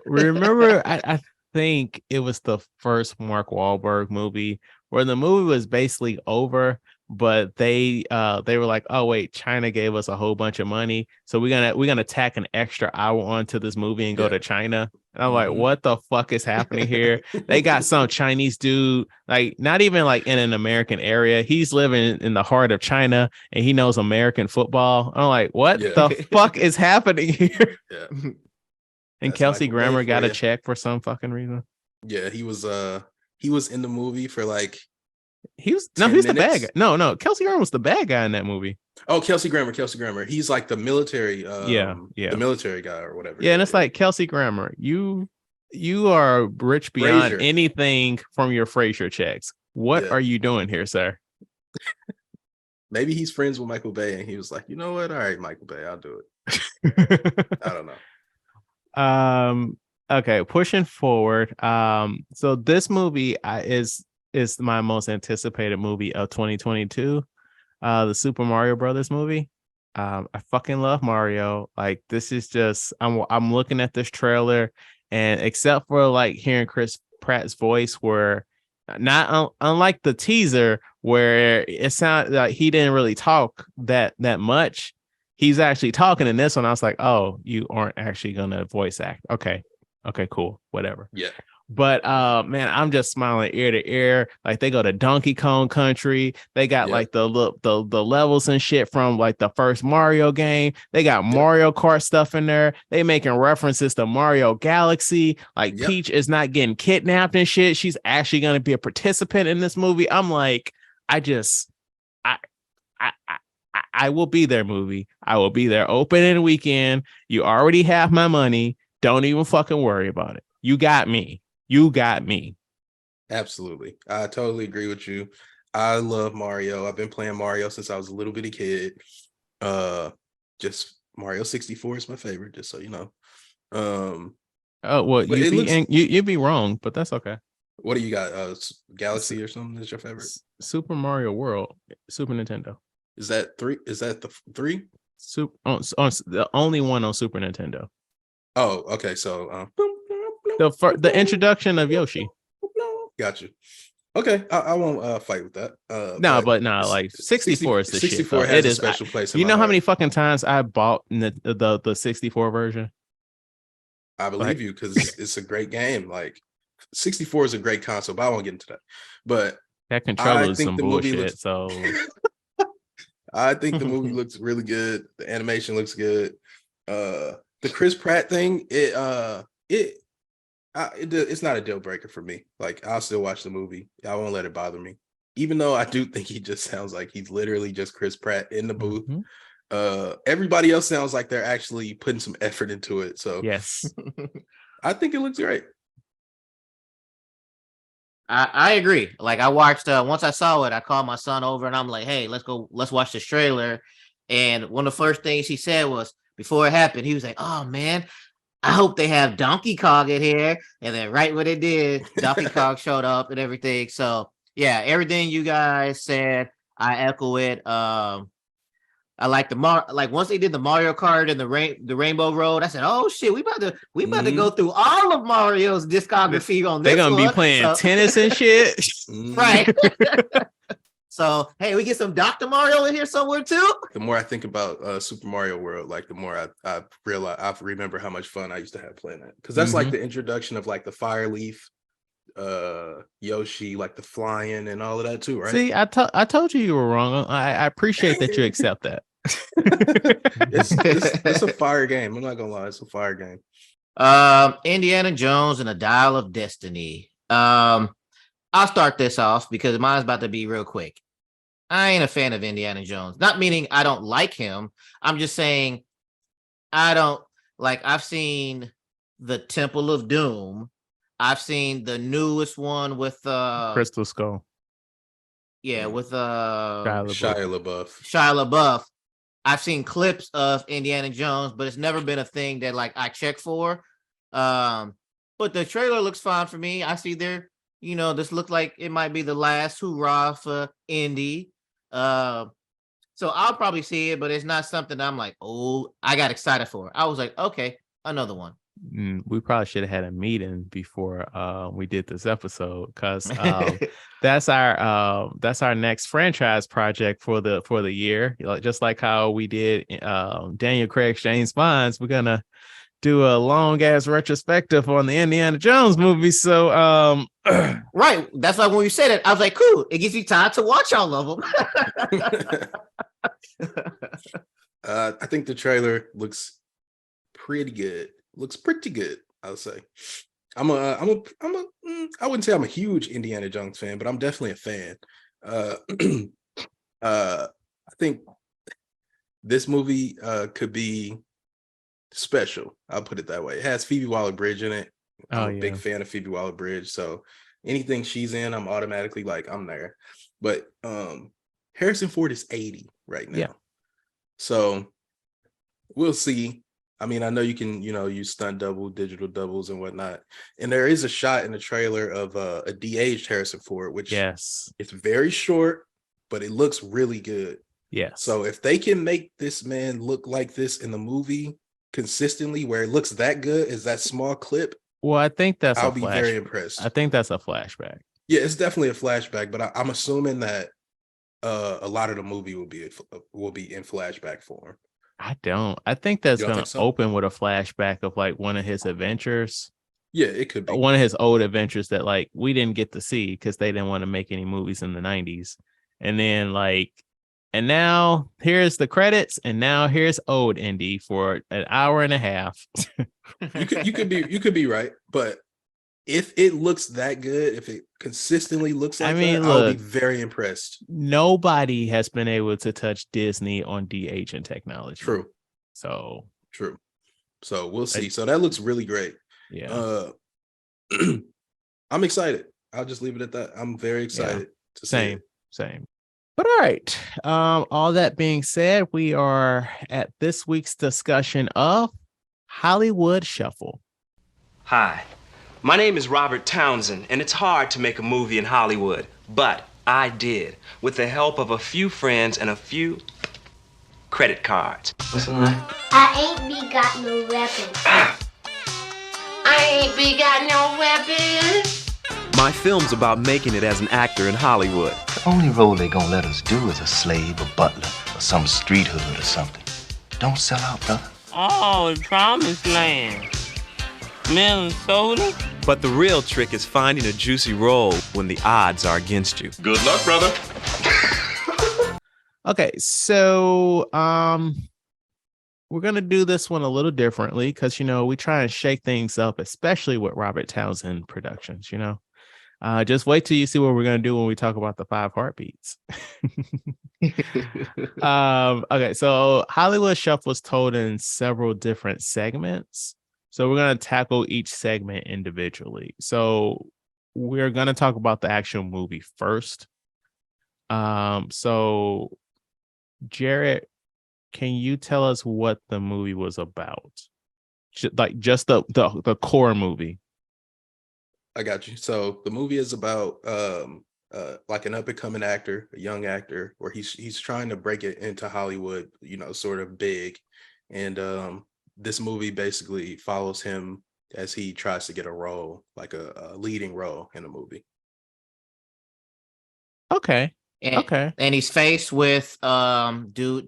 remember I think it was the first Mark Wahlberg movie where the movie was basically over, but they were like, oh wait, China gave us a whole bunch of money, so we're gonna tack an extra hour onto this movie and go to China. And I'm like, what the fuck is happening here? They got some Chinese dude, like not even like in an American area. He's living in the heart of China and he knows American football. I'm like, what the fuck is happening here? Yeah. And Kelsey Grammer got a check for some fucking reason. Yeah, he was in the movie for like he's the bad guy. No, Kelsey Grammer was the bad guy in that movie. Oh, Kelsey Grammer. He's like the military, the military guy or whatever. Yeah, and it's like Kelsey Grammer, you are rich beyond anything from your Frasier checks. What are you doing here, sir? Maybe he's friends with Michael Bay, and he was like, you know what? All right, Michael Bay, I'll do it. I don't know. Okay, pushing forward. So this movie is my most anticipated movie of 2022. The Super Mario Brothers movie. I fucking love Mario. Like this is just I'm looking at this trailer, and except for like hearing Chris Pratt's voice, where not unlike the teaser where it sounded like he didn't really talk that much. He's actually talking in this one. I was like, oh, you aren't actually gonna voice act. Okay, cool, whatever. Yeah. But man, I'm just smiling ear to ear. Like they go to Donkey Kong Country. They got like the levels and shit from like the first Mario game. They got Mario Kart stuff in there. They making references to Mario Galaxy. Like Peach is not getting kidnapped and shit. She's actually gonna be a participant in this movie. I'm like, I will be there, movie. I will be there opening weekend. You already have my money. Don't even fucking worry about it. You got me. Absolutely. I totally agree with you. I love Mario. I've been playing Mario since I was a little bitty kid. Just Mario 64 is my favorite, just so you know. You'd be wrong, but that's okay. What do you got? Galaxy or something is your favorite? Super Mario World, Super Nintendo. Is that 3? Is that the 3? The only one on Super Nintendo. Oh, okay. So the introduction of Yoshi. Got you. Okay, I won't fight with that. Like 64 is the 64 shit. Has a special place. You know how many fucking times I bought the 64 version? I believe you, because it's a great game. Like 64 is a great console, but I won't get into that. But that controller is some bullshit. So I think the movie looks really good. The animation looks good. The Chris Pratt thing, it's not a deal breaker for me. Like I'll still watch the movie. I won't let it bother me. Even though I do think he just sounds like he's literally just Chris Pratt in the booth. Mm-hmm. Everybody else sounds like they're actually putting some effort into it. So yes, I think it looks great. I agree. Like I watched once I saw it, I called my son over and I'm like, hey, let's watch this trailer. And one of the first things he said was, before it happened, he was like, "Oh man, I hope they have Donkey Kong in here." And then right when it did, Donkey Kong showed up and everything. So yeah, everything you guys said, I echo it. I like like once they did the Mario Kart and the Rainbow Road, I said, "Oh shit, we about to go through all of Mario's discography on They're this gonna be one." playing tennis and shit. Right. So hey, we get some Dr. Mario in here somewhere too. The more I think about Super Mario World, like the more I realize I remember how much fun I used to have playing that, because that's like the introduction of like the Fire Leaf, Yoshi, like the flying and all of that too, right? See, I told you were wrong. I appreciate that you accept that. It's a fire game. I'm not gonna lie, it's a fire game. Indiana Jones and the Dial of Destiny. I'll start this off because mine's about to be real quick. I ain't a fan of Indiana Jones. Not meaning I don't like him. I'm just saying I don't like. I've seen the Temple of Doom. I've seen the newest one with Crystal Skull. Yeah, with Shia LaBeouf. Shia LaBeouf. I've seen clips of Indiana Jones, but it's never been a thing that like I check for. But the trailer looks fine for me. I see there, this looked like it might be the last hurrah for Indy. So I'll probably see it, but it's not something I'm like, oh, I got excited for. I was like, okay, another one. We probably should have had a meeting before we did this episode, because that's our next franchise project for the year. Just like how we did Daniel Craig's James Bond's, we're gonna do a long ass retrospective on the Indiana Jones movie. So right, that's like when you said it, I was like, cool. It gives you time to watch all of them. I think the trailer looks pretty good. Looks pretty good, I'll say. I wouldn't say I'm a huge Indiana Jones fan, but I'm definitely a fan. I think this movie could be special. I'll put it that way. It has Phoebe Waller-Bridge in it. I'm a big fan of Phoebe Waller-Bridge, so anything she's in, I'm automatically like, I'm there. But Harrison Ford is 80 right now. Yeah. So we'll see. I mean, I know you can, use stunt double, digital doubles and whatnot. And there is a shot in the trailer of a de-aged Harrison Ford, which it's very short, but it looks really good. Yes. So if they can make this man look like this in the movie consistently, where it looks that good, is that small clip? Well, I think I'll be very impressed. I think that's a flashback. Yeah, it's definitely a flashback, but I'm assuming that a lot of the movie will be in flashback form. I don't. I think that's going to open with a flashback of like one of his adventures. Yeah, it could be one of his old adventures that like we didn't get to see because they didn't want to make any movies in the 90s. And then and now here's the credits, and now here's old Indy for an hour and a half. you could be right, but if it looks that good, if it consistently looks like that, I'll be very impressed. Nobody has been able to touch Disney on de-aging technology. True. So we'll see. So that looks really great. Yeah. I'm excited. I'll just leave it at that. I'm very excited to see it. Same. But all right. All that being said, we are at this week's discussion of Hollywood Shuffle. Hi. My name is Robert Townsend, and it's hard to make a movie in Hollywood, but I did, with the help of a few friends and a few credit cards. What's the line? I ain't be got no weapons. I ain't be got no weapons. My film's about making it as an actor in Hollywood. The only role they gonna let us do is a slave, a butler, or some street hood or something. Don't sell out, brother. Oh, Promised Land. Melon soda? But the real trick is finding a juicy role when the odds are against you. Good luck, brother. Okay, so we're gonna do this one a little differently because we try and shake things up, especially with Robert Townsend Productions. Just wait till you see what we're gonna do when we talk about the 5 heartbeats. Okay, so Hollywood Shuffle was told in several different segments. So we're going to tackle each segment individually. So we're going to talk about the actual movie first. So Jared, can you tell us what the movie was about? Just the core movie. I got you. So the movie is about like an up and coming actor, a young actor, where he's trying to break it into Hollywood, sort of big. And this movie basically follows him as he tries to get a role, like a leading role in a movie. Okay. And he's faced with dude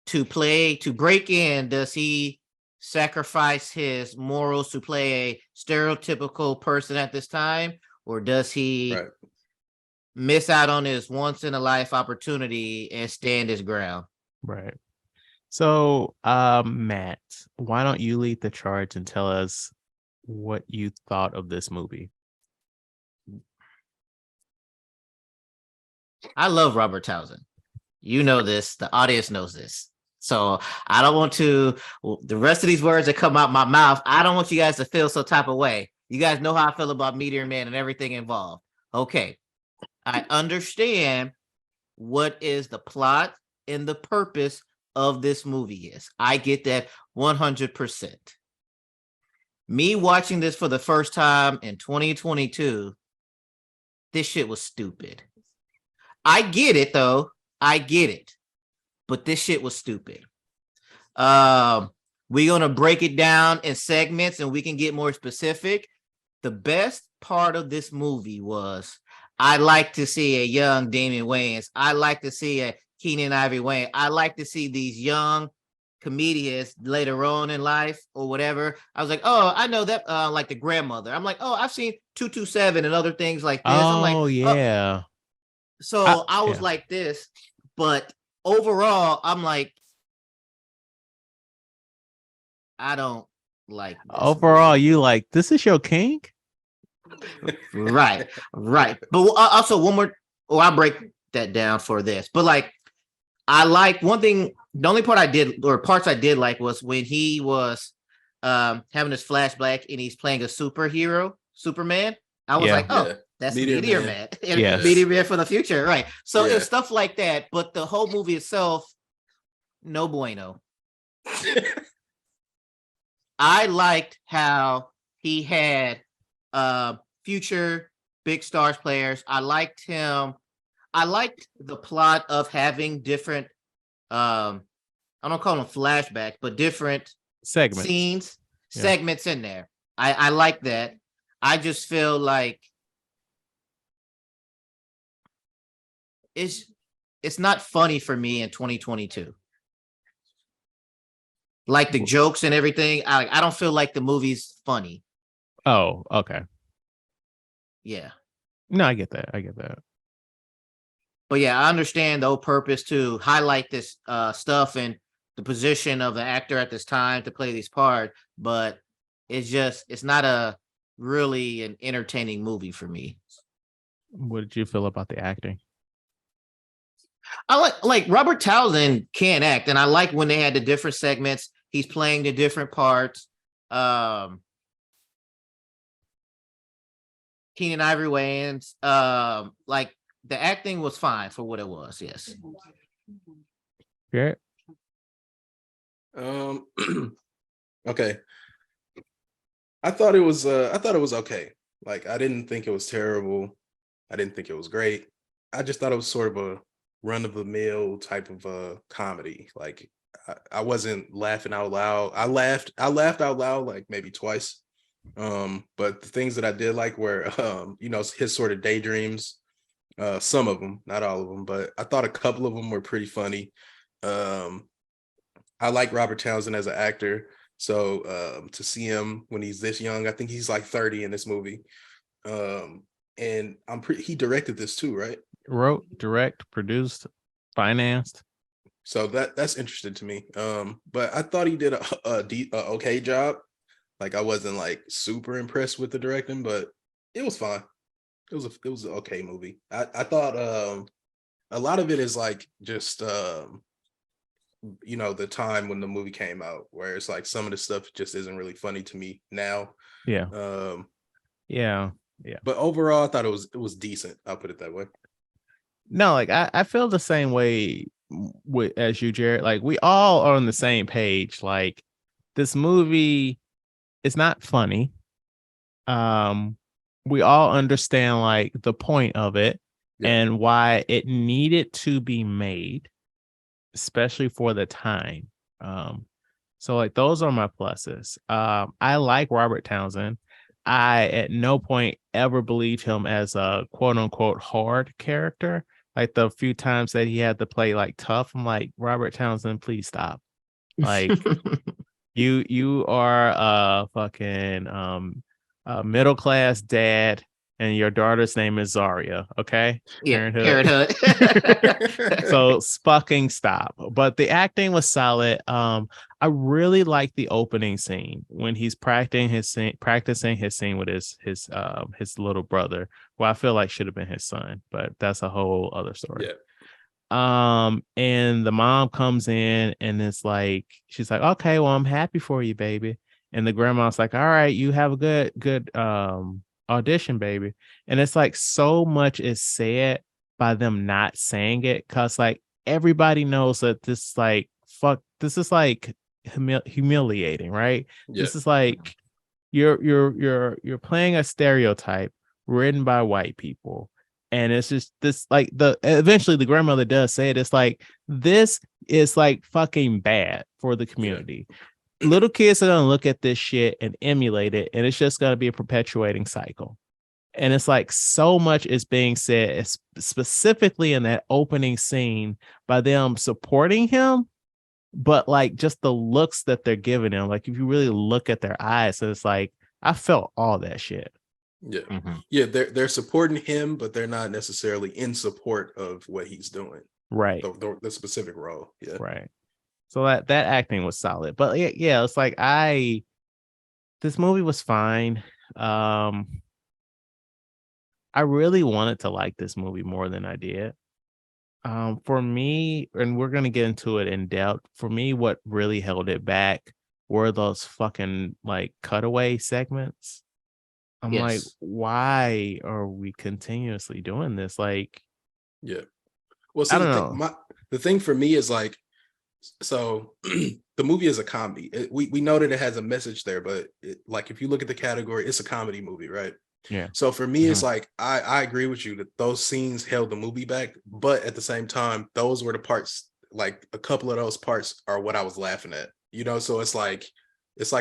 to break in. Does he sacrifice his morals to play a stereotypical person at this time, or does he miss out on his once in a life opportunity and stand his ground? Right. So, Matt, why don't you lead the charge and tell us what you thought of this movie? I love Robert Townsend. You know this. The audience knows this. So I don't want to, the rest of these words that come out my mouth, I don't want you guys to feel some type of way. You guys know how I feel about Meteor Man and everything involved. Okay. I understand what is the plot and the purpose of this movie is. I get that 100%. Me watching this for the first time in 2022, this shit was stupid. I get it though. I get it. But this shit was stupid. We're going to break it down in segments and we can get more specific. The best part of this movie was I like to see a young Damian Wayans. I like to see a Keenan Ivory Wayans. I like to see these young comedians later on in life or whatever. I was like, oh, I know that, like the grandmother. I'm like, oh, I've seen 227 and other things like this. I'm like, yeah. So I was like this, but overall, I'm like, I don't like this overall movie. You like, this is your king? Right. But also one more, I'll break that down for this. But like, I like one thing, the only part I did, or parts I did like, was when he was having this flashback and he's playing a superhero, Superman. I was like, oh, that's Meteor Man. Yes. Meteor Man for the future. Right. So it's stuff like that. But the whole movie itself, no bueno. I liked how he had future big stars players. I liked him. I liked the plot of having different, I don't call them flashbacks, but different segments in there. I like that. I just feel like it's not funny for me in 2022. Like the jokes and everything, I don't feel like the movie's funny. Oh, okay. Yeah. No, I get that. But yeah, I understand the whole purpose to highlight this stuff and the position of the actor at this time to play these part, but it's not a really an entertaining movie for me. What did you feel about the acting? I like Robert Townsend can act, and I like when they had the different segments. He's playing the different parts. Keenan Ivory Wayans, like the acting was fine for what it was. Yes. Yeah. Okay. I thought it was okay. Like, I didn't think it was terrible. I didn't think it was great. I just thought it was sort of a run-of-the-mill type of comedy. Like, I wasn't laughing out loud. I laughed out loud like maybe twice. But the things that I did like were his sort of daydreams. Some of them, not all of them, but I thought a couple of them were pretty funny. I like Robert Townsend as an actor. So to see him when he's this young, I think he's like 30 in this movie. And he directed this too, right? Wrote, direct, produced, financed. So that's interesting to me. But I thought he did a okay job. Like, I wasn't like super impressed with the directing, but it was fine. It was an okay movie. I thought a lot of it is like just the time when the movie came out, where it's like some of the stuff just isn't really funny to me now. Yeah. Yeah. But overall, I thought it was decent. I'll put it that way. No, like I feel the same way with as you, Jared. Like we all are on the same page. Like this movie is not funny. We all understand like the point of it and why it needed to be made, especially for the time. So like those are my pluses. I like Robert Townsend. I at no point ever believed him as a quote unquote hard character. Like the few times that he had to play like tough, I'm like, Robert Townsend, please stop. Like you are a fucking middle class dad, and your daughter's name is Zarya. Okay, Yeah, Parenthood. So fucking stop. But the acting was solid. I really like the opening scene when he's practicing his scene with his little brother, who I feel like should have been his son, but that's a whole other story. Yeah. And the mom comes in and it's like, she's like, okay, well, I'm happy for you, baby. And the grandma's like, all right, you have a good audition, baby. And it's like so much is said by them not saying it, because like everybody knows that this is like humiliating, right? Yeah. This is like you're playing a stereotype written by white people. And it's just this like eventually the grandmother does say it. It's like, this is like fucking bad for the community. Little kids are gonna look at this shit and emulate it, and it's just gonna be a perpetuating cycle. And it's like so much is being said, specifically in that opening scene, by them supporting him, but like just the looks that they're giving him. Like if you really look at their eyes, it's like I felt all that shit. Yeah. Yeah, they're supporting him, but they're not necessarily in support of what he's doing. Right. The specific role. Yeah. Right. So that acting was solid. But yeah, it's like this movie was fine. I really wanted to like this movie more than I did. For me, and we're gonna get into it in depth, for me, what really held it back were those fucking like cutaway segments. I'm like, why are we continuously doing this? Like, yeah. Well, see, I don't know. The thing for me is like, so the movie is a comedy. We know that it has a message there, but like if you look at the category, it's a comedy movie, right? Yeah. So for me, it's like I agree with you that those scenes held the movie back, but at the same time, those were the parts. Like a couple of those parts are what I was laughing at, you know. So it's like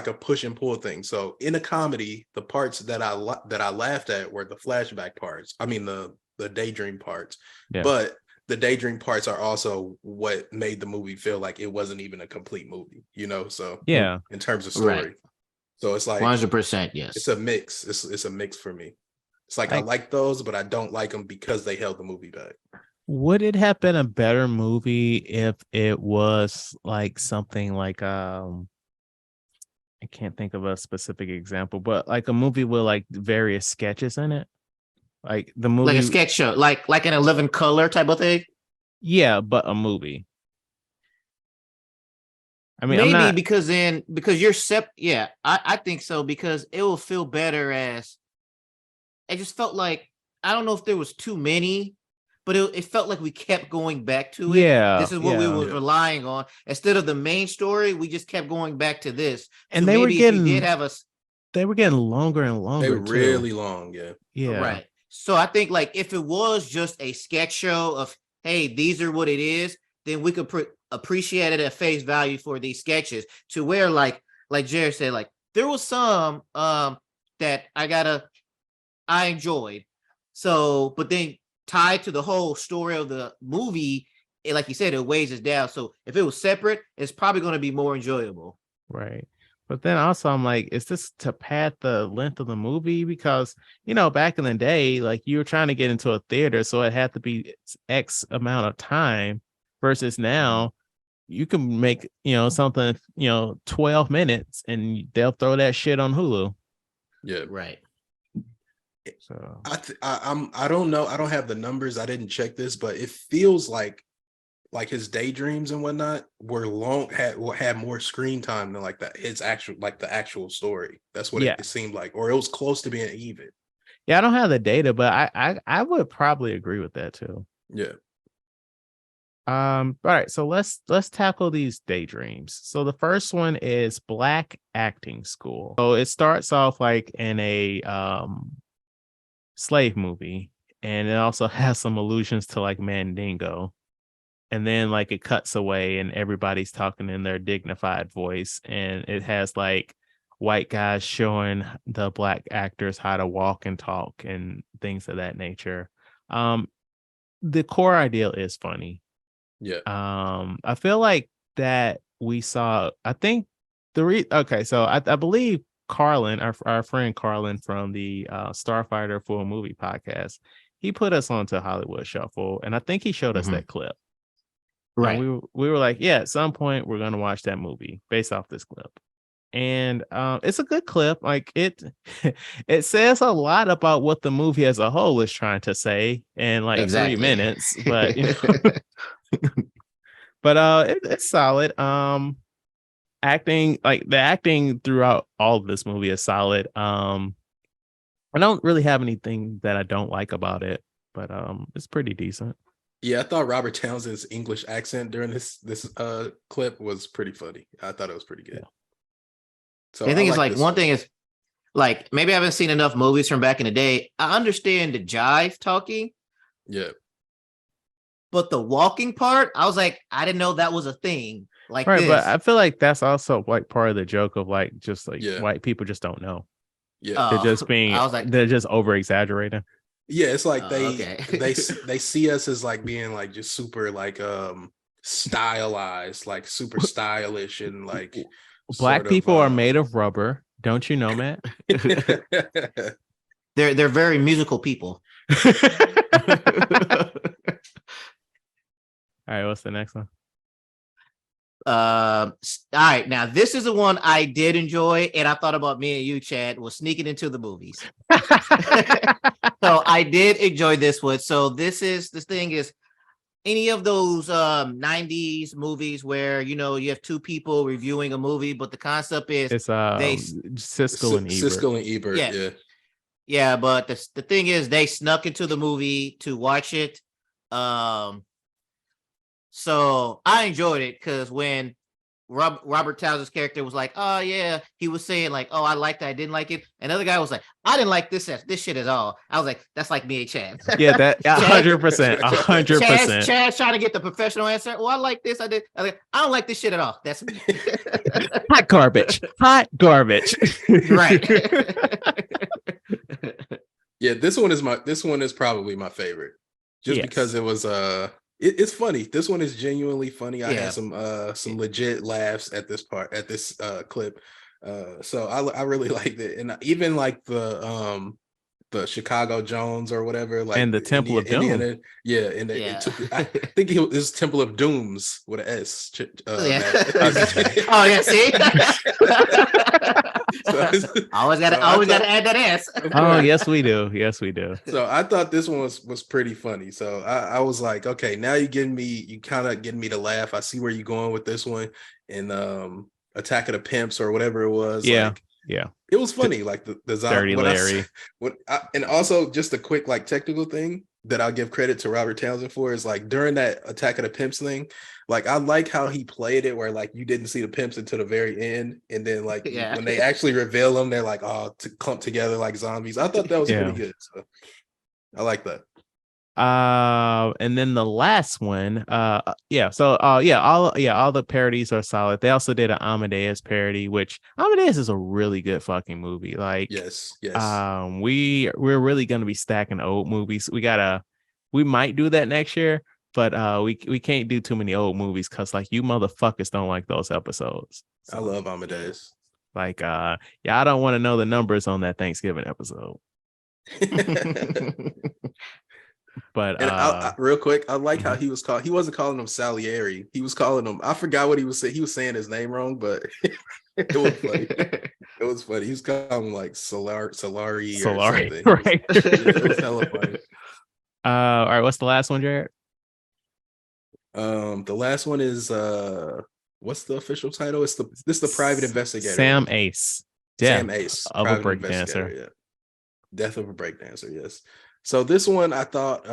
a push and pull thing. So in a comedy, the parts that I laughed at were the flashback parts. I mean the daydream parts, but the daydream parts are also what made the movie feel like it wasn't even a complete movie, you know? So yeah, in terms of story. Right. So it's like 100%, yes. It's a mix. It's a mix for me. It's like I like those, but I don't like them because they held the movie back. Would it have been a better movie if it was like something like I can't think of a specific example, but like a movie with like various sketches in it? Like the movie, like a sketch show, like an 11 color type of thing. Yeah, but a movie. I mean, maybe because you're yeah, I think so, because it will feel better as it just felt like, I don't know if there was too many, but it felt like we kept going back to it. Yeah, this is what we were relying on instead of the main story. We just kept going back to this, and so they were getting they were getting longer and longer. They were really long, yeah, right. So I think like if it was just a sketch show of, hey, these are what it is, then we could appreciate it at face value for these sketches, to where like Jared said, like there was some that I enjoyed. So, but then tied to the whole story of the movie, like you said, it weighs us down. So if it was separate, it's probably going to be more enjoyable. Right. But then also I'm like, is this to pad the length of the movie? Because, you know, back in the day, like you were trying to get into a theater, so it had to be X amount of time, versus now you can make, you know, something, you know, 12 minutes and they'll throw that shit on Hulu. Yeah. Right. So I don't know. I don't have the numbers. I didn't check this, but it feels like his daydreams and whatnot were long, had more screen time than like that. His the actual story. That's what it seemed like, or it was close to being even. Yeah, I don't have the data, but I would probably agree with that too. Yeah. All right, so let's tackle these daydreams. So the first one is Black Acting School. So it starts off like in a slave movie, and it also has some allusions to like Mandingo. And then like it cuts away and everybody's talking in their dignified voice, and it has like white guys showing the black actors how to walk and talk and things of that nature. The core idea is funny. Yeah. I feel like that we saw, I think okay, so I believe Carlin, our friend Carlin from the Starfighter Full Movie podcast, he put us onto Hollywood Shuffle, and I think he showed us that clip. Right. And we were like, yeah, at some point we're gonna watch that movie based off this clip. And it's a good clip. Like it it says a lot about what the movie as a whole is trying to say in like Exactly. 3 minutes, but you know, but it's solid. Acting, like the acting throughout all of this movie is solid. I don't really have anything that I don't like about it, but it's pretty decent. Yeah, I thought Robert Townsend's English accent during this clip was pretty funny. I thought it was pretty good. Yeah. So The thing is, like like, one thing is, like, maybe I haven't seen enough movies from back in the day. I understand the jive talking, Yeah. but the walking part, I was like, I didn't know that was a thing. Like Right, this. but I feel like that's also like part of the joke of like just like Yeah. white people just don't know. Yeah. They're just being, I was like, they're just over exaggerating. Yeah, it's like okay. they see us as like being like just super like stylized, like super stylish and like Black sort people are of, made of rubber. Don't you know, Matt? they're very musical people. All right, what's the next one? All right, now this is the one I did enjoy, and I thought about me and you, Chad, was sneaking into the movies. So I did enjoy this one. So this thing is any of those 90s movies where you have two people reviewing a movie, but the concept is It's Siskel and Ebert. Siskel and Ebert, yeah. Yeah, but the thing is they snuck into the movie to watch it. So I enjoyed it because when Robert Townsend's character was like, "Oh yeah," he was saying like, "Oh, I liked it, I didn't like it," and the other guy was like, "I didn't like this shit at all." I was like, "That's like me and Chad." Yeah, that 100%, 100%. Chad's trying to get the professional answer. Well, I like this. I did. I don't like this shit at all. That's me. Hot garbage. Hot garbage. Right. Yeah, this one is probably my favorite. Just because it was it's funny. This one is genuinely funny. I had some legit laughs at this clip. So I really liked it. And even like the Chicago Jones or whatever, like, and the Temple of Doom. Indiana, I think it was Temple of Dooms with an S. Oh yeah, see. Always gotta add that S. Oh yes, we do. Yes, we do. So I thought this one was pretty funny. So I was like, okay, now you kind of getting me to laugh. I see where you're going with this one. And Attack of the Pimps or whatever it was. Yeah. Like, yeah. It was funny, like the Dirty Larry. And also just a quick like technical thing that I'll give credit to Robert Townsend for is like during that Attack of the Pimps thing, like I like how he played it where like you didn't see the pimps until the very end, and then like when they actually reveal them, they're like clumped together like zombies. I thought that was pretty good. So I like that. And then the last one, all the parodies are solid. They also did an Amadeus parody, which Amadeus is a really good fucking movie. Like, yes. We're really gonna be stacking old movies. We might do that next year, but we can't do too many old movies because like you motherfuckers don't like those episodes. So, I love Amadeus. Like, I don't want to know the numbers on that Thanksgiving episode. But I, real quick, I like how he was called. He wasn't calling him Salieri. He was calling him. I forgot what he was saying. He was saying his name wrong, but it was funny. It was funny. He was calling him like Solari or something. Right? It was hella funny. All right. What's the last one, Jared? The last one is what's the official title? It's the private investigator. Sam Ace. Sam Ace of a breakdancer. Yeah. Death of a breakdancer. Yes. So this one, I thought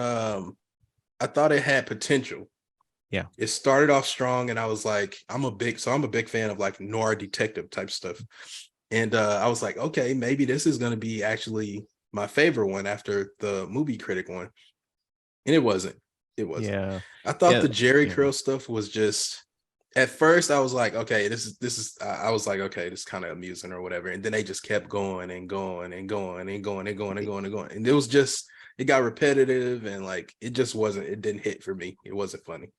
it had potential. Yeah. It started off strong, and I was like, I'm a big fan of like noir detective type stuff. And I was like, okay, maybe this is gonna be actually my favorite one after the movie critic one. And it wasn't. It wasn't. Yeah. I thought Yeah. the Jerry Yeah. Curl stuff was just, at first I was like, okay, I was like, okay, this is kind of amusing or whatever. And then they just kept going and going and going and going and going and going and going. And it was just, it got repetitive, and like it didn't hit for me. It wasn't funny.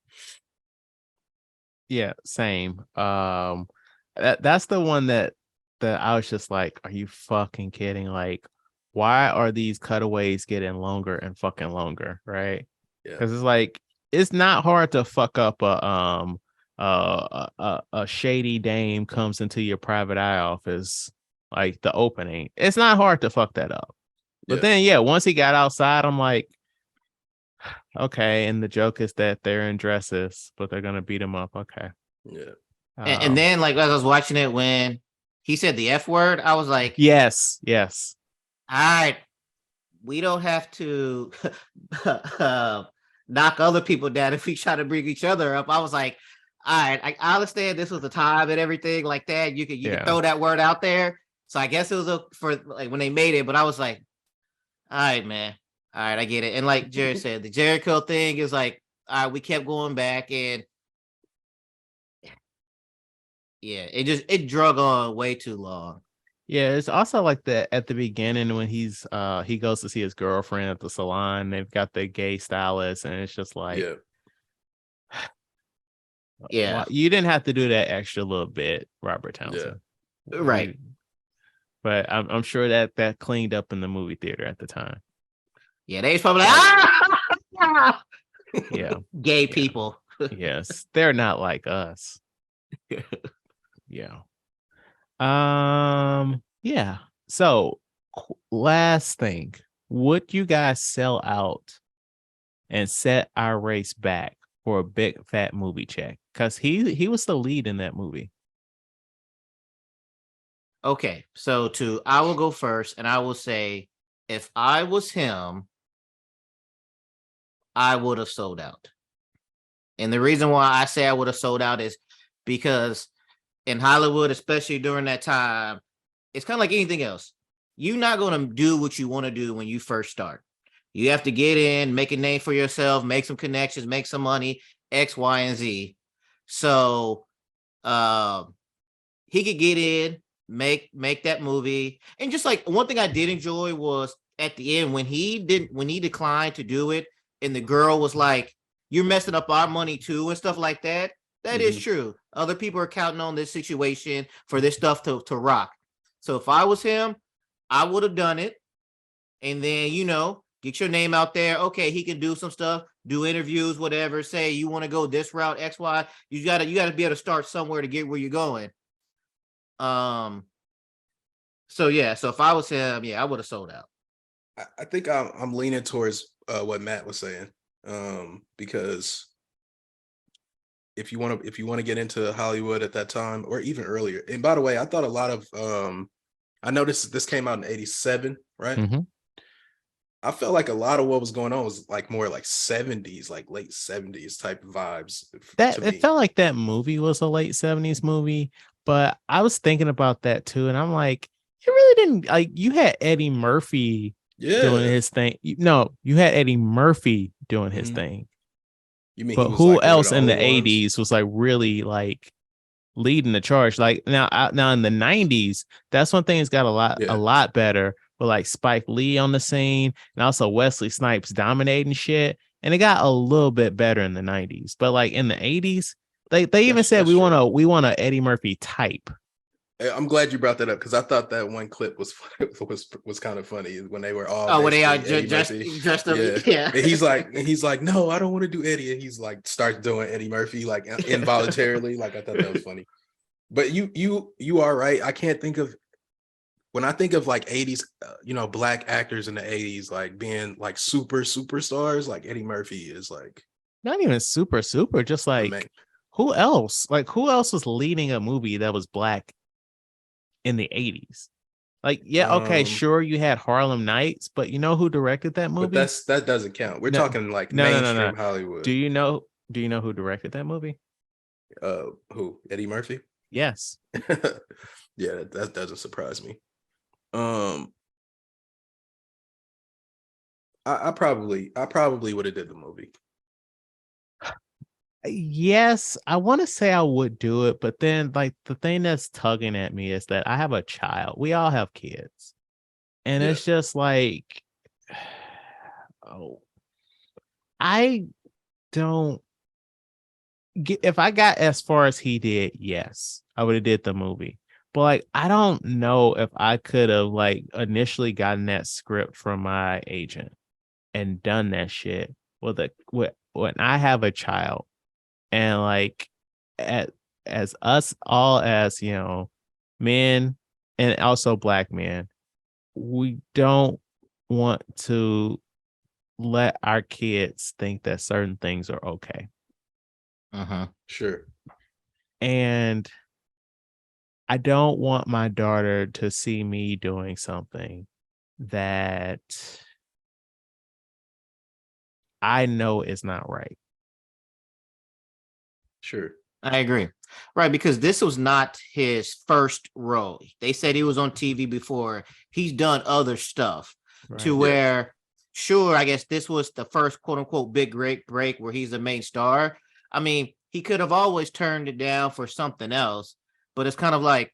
Yeah, same. That's the one that I was just like, are you fucking kidding? Like, why are these cutaways getting longer and fucking longer, right? Yeah. Because it's like it's not hard to fuck up a shady dame comes into your private eye office, like the opening. It's not hard to fuck that up. But then once he got outside, I'm like, okay, and the joke is that they're in dresses, but they're gonna beat him up. Okay. Yeah. And then, like, as I was watching it, when he said the F word, I was like, yes. All right, we don't have to knock other people down if we try to bring each other up. I was like, all right, I understand this was the time and everything like that. You could throw that word out there. So I guess it was for like when they made it, but I was like, all right, man. All right, I get it. And like Jared said, the Jericho thing is like, all right, we kept going back, and it drug on way too long. Yeah, it's also like that at the beginning when he goes to see his girlfriend at the salon. They've got the gay stylist, and it's just like, you didn't have to do that extra little bit, Robert Townsend. Yeah. Right. But I'm sure that cleaned up in the movie theater at the time. Yeah, they was probably like, yeah, gay people. Yes, they're not like us. Yeah. Yeah. So last thing, would you guys sell out and set our race back for a big fat movie check? Because he was the lead in that movie. Okay, so I will go first, and I will say, if I was him, I would have sold out. And the reason why I say I would have sold out is because in Hollywood, especially during that time, it's kind of like anything else. You're not going to do what you want to do when you first start. You have to get in, make a name for yourself, make some connections, make some money, X, Y, and Z. So he could get in, make that movie. And just like one thing I did enjoy was at the end when he declined to do it, and the girl was like, "You're messing up our money too," and stuff like that. That is true. Other people are counting on this situation for this stuff to rock. So if I was him, I would have done it. And then, get your name out there. Okay, he can do some stuff, do interviews, whatever. Say you want to go this route, X, Y. You gotta be able to start somewhere to get where you're going. So if I was him, I would have sold out. I think I'm leaning towards what Matt was saying. Because if you want to get into Hollywood at that time or even earlier, and by the way, I thought a lot of I noticed this came out in 87, right? Mm-hmm. I felt like a lot of what was going on was like more like 70s, like late 70s type vibes. It felt like that movie was a late 70s movie, but I was thinking about that too, and I'm like, it really didn't, like, you had Eddie Murphy doing his thing. No, you had Eddie Murphy doing his thing. You mean, but who else in the 80s was like really like leading the charge? Like now in the 90s, that's one thing that's got a lot better. But like Spike Lee on the scene, and also Wesley Snipes dominating shit, and it got a little bit better in the 90s. But like in the 80s, they even said we want a Eddie Murphy type. I'm glad you brought that up because I thought that one clip was kind of funny when they were all when they are dressed up. Yeah. And he's like, no, I don't want to do Eddie, and he's like starts doing Eddie Murphy like involuntarily. Like I thought that was funny. But you are right. I can't think of, when I think of like 80s, black actors in the 80s like being like superstars, like Eddie Murphy is like not even super, just like who else? Like who else was leading a movie that was black in the 80s? Like, okay, sure, you had Harlem Nights, but you know who directed that movie? But that doesn't count. We're talking like mainstream Hollywood. Do you know Do you know who directed that movie? Who? Eddie Murphy? Yes. Yeah, that doesn't surprise me. Um, I probably would have did the movie. Yes, I want to say I would do it, but then like the thing that's tugging at me is that I have a child. We all have kids. And Yeah. it's just like, oh, I don't get, if I got as far as he did, yes, I would have did the movie. But like I don't know if I could have like initially gotten that script from my agent and done that shit with when I have a child and like at, as us all as men and also black men, we don't want to let our kids think that certain things are okay. Sure. And I don't want my daughter to see me doing something that I know is not right. Sure. I agree. Right, because this was not his first role. They said he was on TV before. He's done other stuff to Right. where, sure, I guess this was the first quote unquote big great break where he's the main star. I mean, he could have always turned it down for something else, but it's kind of like,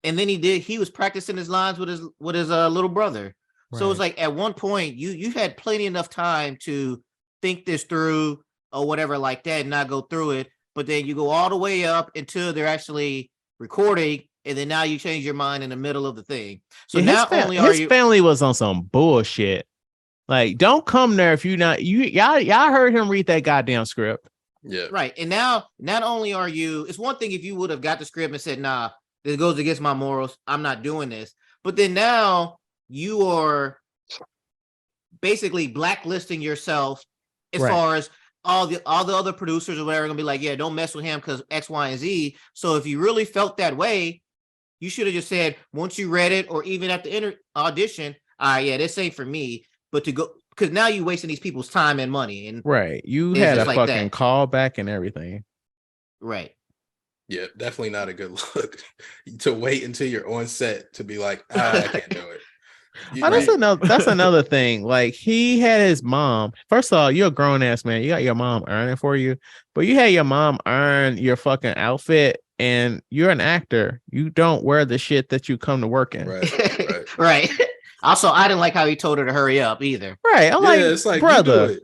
and then he was practicing his lines with his little brother. So it's Right. like at one point you had plenty enough time to think this through or whatever like that and not go through it. But then you go all the way up until they're actually recording, and then now you change your mind in the middle of the thing. So Yeah, not only are his you family was on some bullshit. Like, don't come there if you not y'all heard him read that goddamn script. Yeah. right, and now not only are you, it's one thing if you would have got the script and said, nah, this goes against my morals, I'm not doing this. But then now you are basically blacklisting yourself as Right. far as all the other producers or whatever are gonna be like, yeah, don't mess with him because X, Y, and Z. So if you really felt that way, you should have just said once you read it, or even at the audition, all right, yeah, this ain't for me. But to go, because now you're wasting these people's time and money, and Right. You it's had a just like fucking that, callback and everything. right? Yeah, definitely not a good look to wait until you're on set to be like, I can't do it. Oh, that's another thing. Like he had his mom. First of all, you're a grown ass man. You got your mom earning for you, but you had your mom earn your fucking outfit, and you're an actor. You don't wear the shit that you come to work in. Right. Right. Also, I didn't like how he told her to hurry up either. Right. I'm Yeah, like, it's like brother. you do it.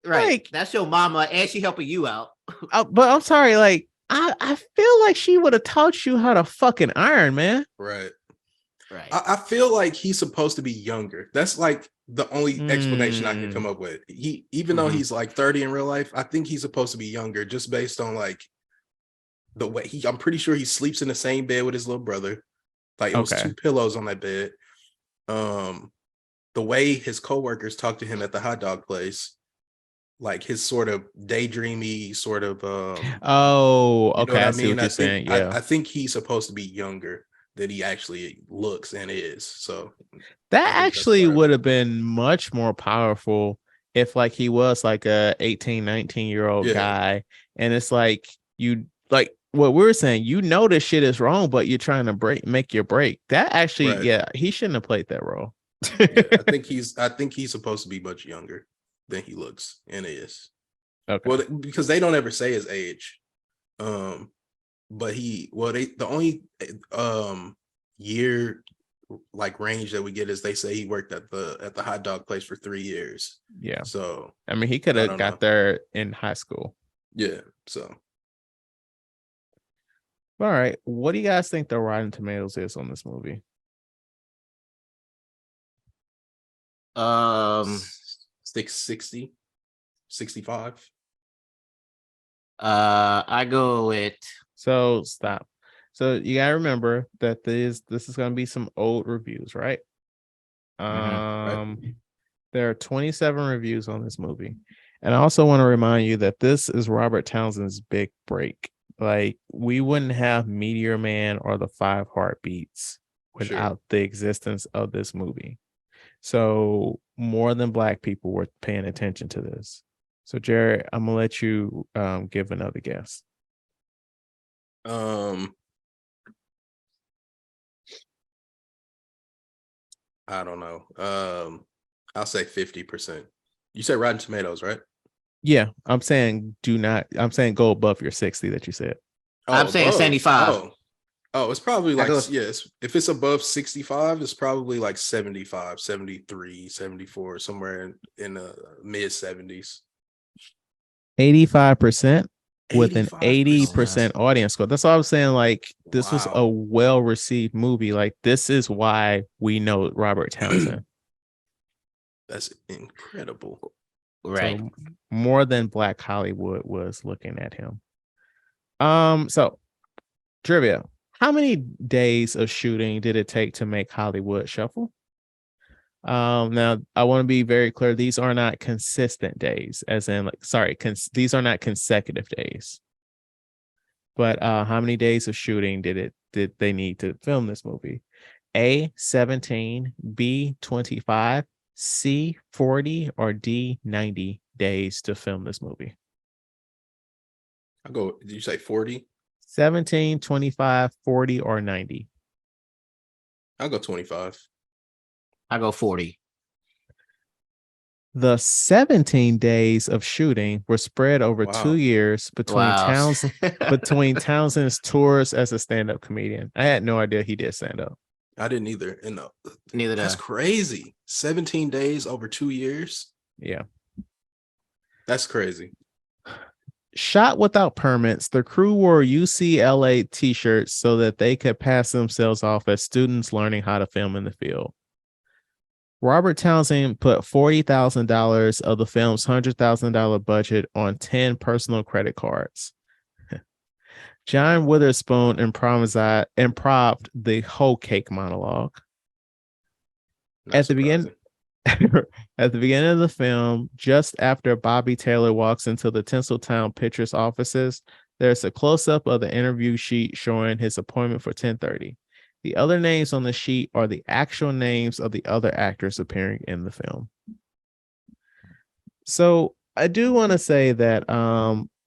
Right. Like, that's your mama, and she helping you out. but I'm sorry. Like, I feel like she would have taught you how to fucking iron, man. Right. Right. I feel like he's supposed to be younger. That's like the only explanation I can come up with. Even though he's like 30 in real life, I think he's supposed to be younger just based on like the way I'm pretty sure he sleeps in the same bed with his little brother. Like it was 2 pillows on that bed. The way his coworkers talk to him at the hot dog place, like his sort of daydreamy sort of oh, okay. you know what I see mean? what you're saying. Yeah. I think he's supposed to be younger than he actually looks and is. So that actually would have been much more powerful if like he was like a 18, 19-year-old guy. And it's like you like what we were saying, this shit is wrong, but you're trying to make your break. That actually, he shouldn't have played that role. I think he's supposed to be much younger than he looks and is. Okay. Well, because they don't ever say his age. But the only year like range that we get is they say he worked at the hot dog place for 3 years. Yeah. So I mean, he could have got there in high school. Yeah. So all right. What do you guys think the Rotten Tomatoes is on this movie? 660, 65. I go with. So stop. So you gotta remember that this is gonna be some old reviews, right? There are 27 reviews on this movie. And I also want to remind you that this is Robert Townsend's big break. Like, we wouldn't have Meteor Man or the 5 Heartbeats without the existence of this movie. So more than black people were paying attention to this. So Jared, I'm gonna let you give another guess. I don't know. I'll say 50%. You said Rotten Tomatoes, right? Yeah, I'm saying go above your 60 that you said. I'm Oh, saying above. 75. It's probably I like, go- yes. If it's above 65, it's probably like 75, 73, 74, somewhere in the mid 70s. 85% with an 85%. 80% audience score. That's all I was saying. Like, this was a Wow. well-received movie. Like, this is why we know Robert Townsend. That's incredible. right. So more than Black Hollywood was looking at him. So trivia. How many days of shooting did it take to make Hollywood Shuffle? Now I want to be very clear. These are not consistent days, as in these are not consecutive days. But how many days of shooting did they need to film this movie? A 17, B 25, C 40, or D 90 days to film this movie? Did you say 40? 17, 25, 40, or 90? I'll go 25. I go 40. The 17 days of shooting were spread over 2 Wow. years between Townsend's tours as a stand-up comedian. I had no idea he did stand-up. I didn't either. And Neither that's did I. crazy. 17 days over 2 years. Yeah. That's crazy. Shot without permits, the crew wore UCLA t-shirts so that they could pass themselves off as students learning how to film in the field. Robert Townsend put $40,000 of the film's $100,000 budget on 10 personal credit cards. John Witherspoon improved the whole cake monologue. Not At the beginning at the beginning of the film, just after Bobby Taylor walks into the Tinseltown Pictures offices, there's a close-up of the interview sheet showing his appointment for 10:30. The other names on the sheet are the actual names of the other actors appearing in the film. So I do want to say that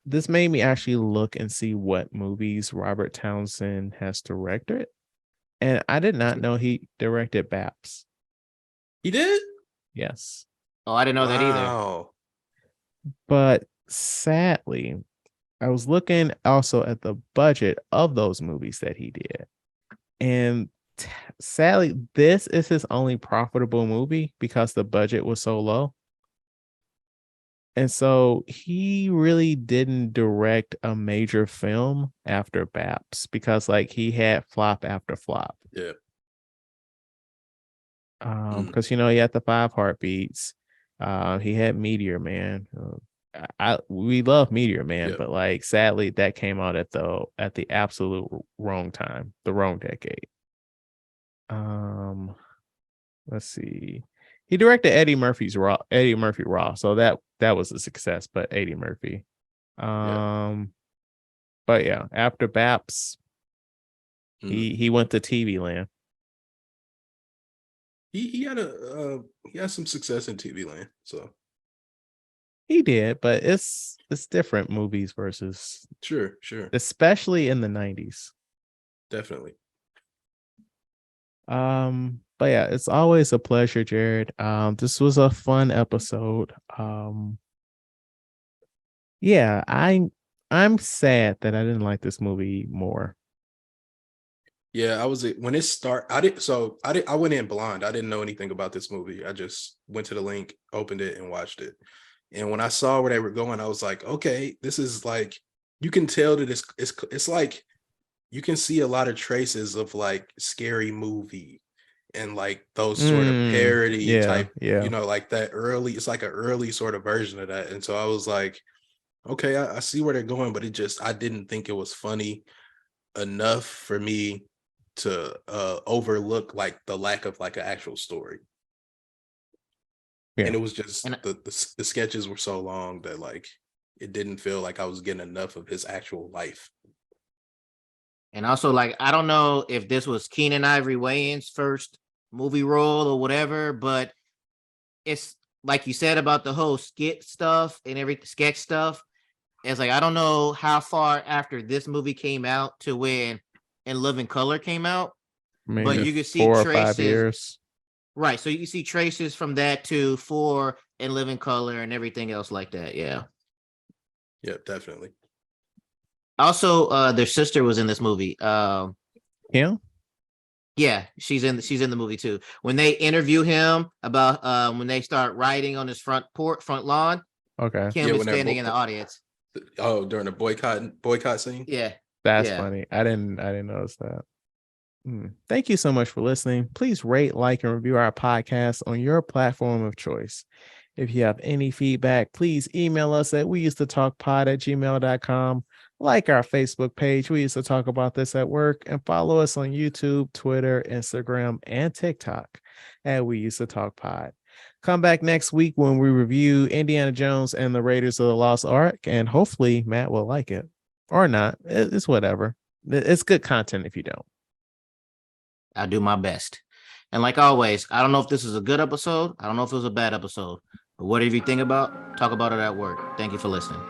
this made me actually look and see what movies Robert Townsend has directed. And I did not know he directed Baps. He did? Yes. Oh, I didn't know that either. Wow. But sadly, I was looking also at the budget of those movies that he did. And sadly, this is his only profitable movie because the budget was so low. And so he really didn't direct a major film after Baps because like he had flop after flop. Yeah. Because he had the 5 Heartbeats. He had Meteor Man. We love Meteor Man, but like sadly that came out at the absolute wrong time, the wrong decade. Let's see. He directed Eddie Murphy Raw, so that was a success. But Eddie Murphy, but yeah, after Baps, he went to TV Land. He had some success in TV Land, so He did, but it's different movies versus sure, especially in the 90s. definitely. But yeah, it's always a pleasure, Jared. This was a fun episode. Yeah, I'm sad that I didn't like this movie more. Yeah, when it started. I went in blind. I didn't know anything about this movie. I just went to the link, opened it, and watched it. And when I saw where they were going, I was like, okay, this is like, you can tell that it's like you can see a lot of traces of like Scary Movie and like those sort of parody type, like that early, it's like an early sort of version of that. And so I was like, okay, I see where they're going, but I didn't think it was funny enough for me to overlook like the lack of like an actual story. And it was just the sketches were so long that like it didn't feel like I was getting enough of his actual life. And also, like, I don't know if this was Keenan Ivory Wayans' first movie role or whatever, but it's like you said about the whole skit stuff and every sketch stuff, it's like I don't know how far after this movie came out to when In Living Color came out, but Maybe you can see 4 or 5 traces. years. Right, so you see traces from that to 4 and Living Color and everything else like that. Yeah. Yep, definitely. Also, their sister was in this movie. Yeah. Yeah, she's in the movie too. When they interview him about when they start riding on his front lawn, Okay. Kim Yeah, is when they're standing in the audience. Oh, during the boycott scene. Yeah. That's Yeah. funny. I didn't notice that. Thank you so much for listening. Please rate, like, and review our podcast on your platform of choice. If you have any feedback, please email us at weusedtotalkpod@gmail.com. Like our Facebook page. We used to talk about this at work, and follow us on YouTube, Twitter, Instagram, and TikTok at We Used to Talk Pod. Come back next week when we review Indiana Jones and the Raiders of the Lost Ark, and hopefully Matt will like it or not. It's whatever. It's good content if you don't. I'll do my best. And like always, I don't know if this is a good episode. I don't know if it was a bad episode. But whatever you think about, talk about it at work. Thank you for listening.